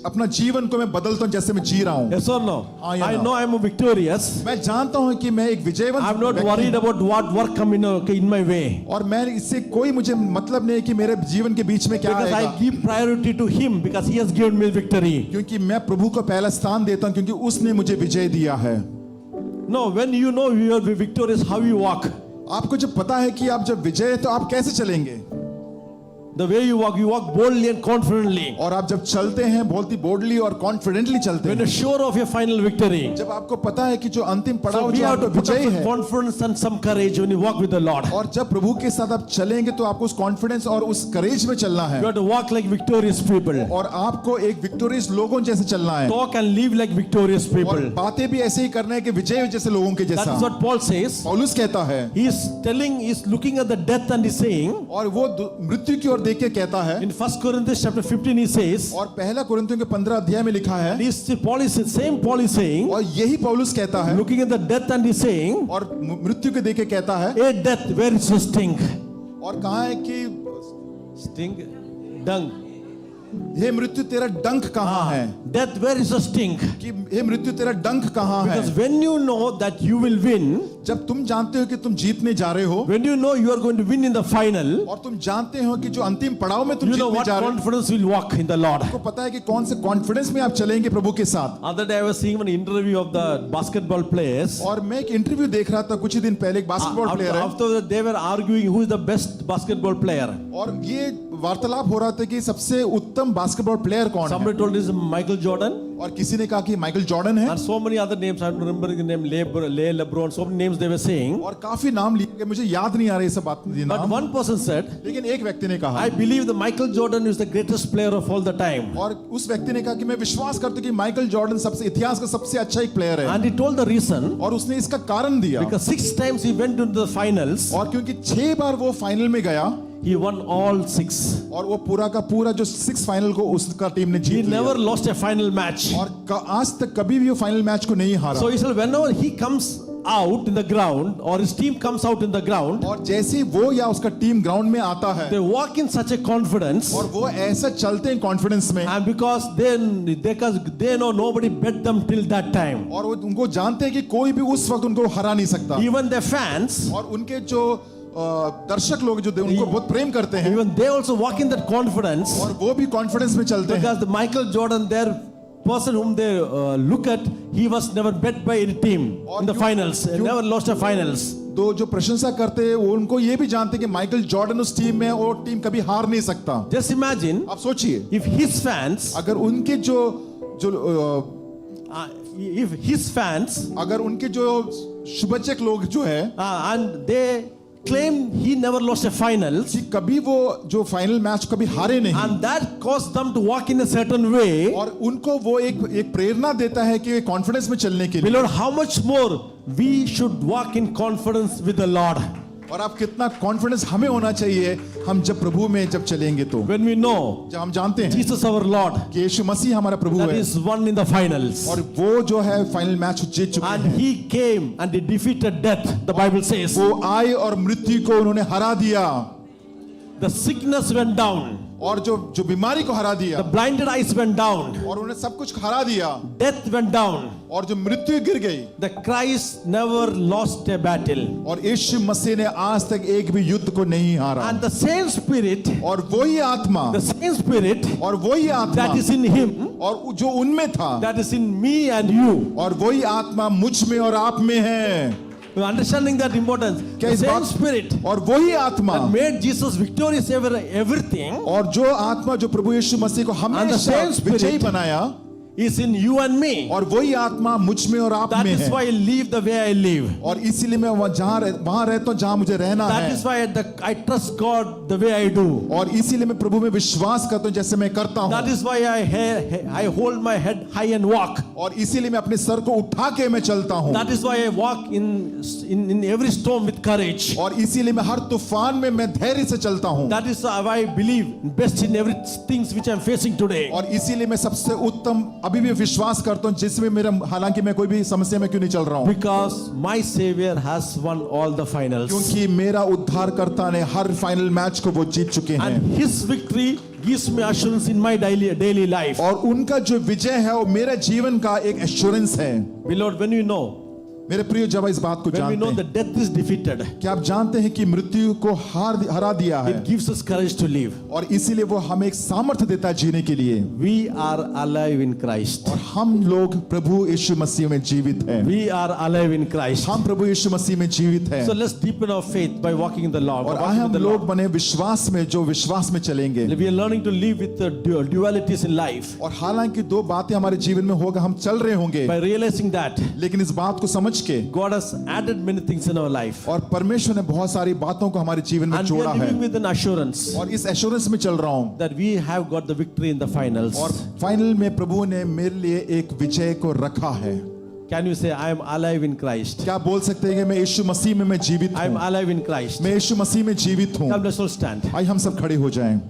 अपना जीवन को मैं बदलता हूं जैसे मैं जी रहा हूं. Yes or no? हाँ या I ना? know I'm victorious. मैं जानता हूं कि मैं एक विजयवंत I'm not व्यक्ति worried हूं. about what work come in my way. और मैं इससे कोई मुझे मतलब नहीं है कि मेरे जीवन के बीच में क्या Because आएगा, I give priority to Him because He has given me victory. क्योंकि मैं प्रभु को पहला स्थान देता हूं क्योंकि उसने मुझे विजय दिया है. No, when you know you are victorious, how you walk? आपको जब पता है कि आप जब विजय है तो आप कैसे चलेंगे. the way you walk boldly and confidently. और आप जब चलते हैं बहुत ही बोल्डली और कॉन्फिडेंटली चलते When हैं, you're sure of your final victory. जब आपको पता है कि जो अंतिम So पड़ाव we जो have to आपका put up विजय with है, confidence and some courage when you walk with the Lord. और जब प्रभु के साथ आप चलेंगे तो आपको उस कॉन्फिडेंस और उस करेज में चलना है, You have to walk like victorious people. और आपको एक विक्टोरियस लोगों जैसे चलना है, Talk and live like victorious और people. बातें भी ऐसे ही करना है कि विजय जैसे लोगों के That is जैसा। what Paul says. पौलुस कहता है, He is looking at the death and he's saying, और वो मृत्यु की ओर देख के कहता है, in 1 Corinthians chapter 15 he says, और पहला कुरिन्थियों के 15 अध्याय में लिखा है, Paul is saying, और यही पौलुस कहता है, looking at the death and he's saying, और मृत्यु के देख के कहता है, hey death, where is your sting? और कहा है कि Sting? Dung. हे मृत्यु तेरा डंक कहाँ है, Death, where is your sting? कि हे मृत्यु तेरा डंक कहाँ है। Because when you know that you will win, जब तुम जानते हो कि तुम जीतने जा रहे हो, when you know you are going to win in the final, और तुम जानते हो कि जो अंतिम पड़ाव में तुम you know जीतने what जा रहे हो, confidence will walk in the Lord. आपको पता है कि कौन से कॉन्फिडेंस में आप चलेंगे प्रभु के साथ। Other day I was seeing an interview of the basketball players. और मैं एक इंटरव्यू देख रहा था कुछ ही दिन पहले, एक बास्केटबॉल प्लेयर है, After that they were arguing who is the best basketball player. और ये वार्तालाप हो रहा था कि सबसे उत्तम बास्केटबॉल प्लेयर कौन है, Somebody told this is Michael Jordan, और किसी ने कहा कि माइकल जॉर्डन है, and so many other names. I don't remember the name, LeBron. So many names they were saying. और काफी नाम लिए गए, मुझे याद नहीं आ रहे सब बात ये But नाम, one person said, लेकिन एक व्यक्ति ने कहा, I believe that Michael Jordan is the greatest player of all the time. और उस व्यक्ति ने कहा कि मैं विश्वास करता हूं कि माइकल जॉर्डन सबसे इतिहास का सबसे अच्छा एक प्लेयर है, And he told the reason, और उसने इसका कारण दिया, because 6 times he went into the finals, और क्योंकि 6 बार वो फाइनल में गया, he won all 6. और वो पूरा का पूरा जो 6 फाइनल को उसका टीम ने He जीत लिया, never lost a final match. और आज तक कभी भी वो फाइनल मैच को नहीं हारा। So he said, whenever he comes out in the ground or his team comes out in the ground, और जैसे ही वो या उसका टीम ग्राउंड में आता है, they walk in such a confidence, और वो ऐसा चलते हैं कॉन्फिडेंस में, and because they know nobody bet them till that time. और वो उनको जानते हैं कि कोई भी उस वक्त उनको हरा नहीं सकता, Even their fans, और उनके जो दर्शक लोग जो उनको बहुत प्रेम करते हैं, even they also walk in that confidence, और वो भी कॉन्फिडेंस में चलते हैं, because the Michael Jordan, their person whom they look at, he was never bet by any team in the finals, never lost a finals. तो जो प्रशंसा करते हैं वो उनको ये भी जानते हैं कि माइकल जॉर्डन उस टीम में, और टीम कभी हार नहीं सकता। Just imagine आप सोचिए, if his fans, अगर उनके जो if his fans, अगर उनके जो शुभचिंतक लोग जो है, and they claim he never lost a finals, कि कभी वो जो फाइनल मैच कभी हारे नहीं, and that caused them to walk in a certain way, और उनको वो एक प्रेरणा देता है कि कॉन्फिडेंस में चलने के लिए। beloved, how much more we should walk in confidence with the Lord. और आप कितना कॉन्फिडेंस हमें होना चाहिए हम जब प्रभु में जब चलेंगे तो, When we know जब हम जानते हैं Jesus our Lord, कि यीशु मसीह हमारा प्रभु that है, is won in the finals, और वो जो है फाइनल मैच जीत चुके and हैं, he came and he defeated death, the Bible says. वो आए और मृत्यु को उन्होंने हरा दिया, The sickness went down, और जो बीमारी को हरा दिया, the blinded eyes went down, और उन्होंने सब कुछ हरा दिया, death went down. और जो मृत्यु गिर गई, The Christ never lost a battle, और यीशु मसीह ने आज तक एक भी युद्ध को नहीं हारा, and the same spirit, और वही आत्मा, the same spirit और वही आत्मा that is in him, और जो उनमें था, that is in me and you. और वही आत्मा मुझ में और आप में है। You're understanding that importance? क्या The इस same बात, spirit और वही आत्मा, that made Jesus victorious over everything और जो आत्मा जो प्रभु यीशु मसीह को हमेशा same spirit विजयी बनाया, is in you and me. और वही आत्मा मुझ में और आप That में is है, why I live the way I live. और इसीलिए मैं वहां रहता हूं जहां मुझे रहना That है, is why I trust God the way I do. और इसीलिए मैं प्रभु में विश्वास करता हूं जैसे मैं करता That हूं, is why I hold my head high and walk. और इसीलिए मैं अपने सर को उठा के मैं चलता हूं, That is why I walk in every storm with courage. और इसीलिए मैं हर तूफान में मैं धैर्य से चलता हूं, That is how I believe best in every things which I am facing today. और इसीलिए मैं सबसे उत्तम अभी भी विश्वास करता हूं जिसमें मेरा, हालांकि मैं कोई भी समस्या में क्यों नहीं चल रहा हूं, Because my Savior has won all the finals. क्योंकि मेरा उद्धारकर्ता ने हर फाइनल मैच को वो जीत चुके हैं, And His victory gives me assurance in my daily life. और उनका जो विजय है वो मेरे जीवन का एक एश्योरेंस है। Beloved, when you know मेरे प्रिय, जब इस बात को when we know जानते that हैं death is defeated, कि आप जानते हैं कि मृत्यु को हरा दिया है, it gives us courage to live. और इसीलिए वो हमें एक सामर्थ्य देता है जीने के लिए। We are alive in Christ. और हम लोग प्रभु यीशु मसीह में जीवित हैं। We are alive in Christ. हम प्रभु यीशु मसीह में जीवित हैं। So let's deepen our faith by walking in the Lord. और walking आए with हम the लोग Lord. बने विश्वास में, जो विश्वास में चलेंगे। We are learning to live with the dualities in life. और हालांकि दो बातें हमारे जीवन में होगा, हम चल रहे होंगे, By realizing that लेकिन इस बात को समझ के God has added many things in our life. और परमेश्वर ने बहुत सारी बातों को हमारे जीवन में And we जोड़ा are है, living with an assurance और इस एश्योरेंस में चल रहा हूं। that we have got the victory in the finals. और फाइनल में प्रभु ने मेरे लिए एक विजय को रखा है। Can you say, I am alive in Christ? क्या बोल सकते हैं कि मैं यीशु मसीह में मैं जीवित I am हूं? alive in Christ. मैं यीशु मसीह में जीवित हूं। Come, let's all stand. आइए हम सब खड़े हो जाएं।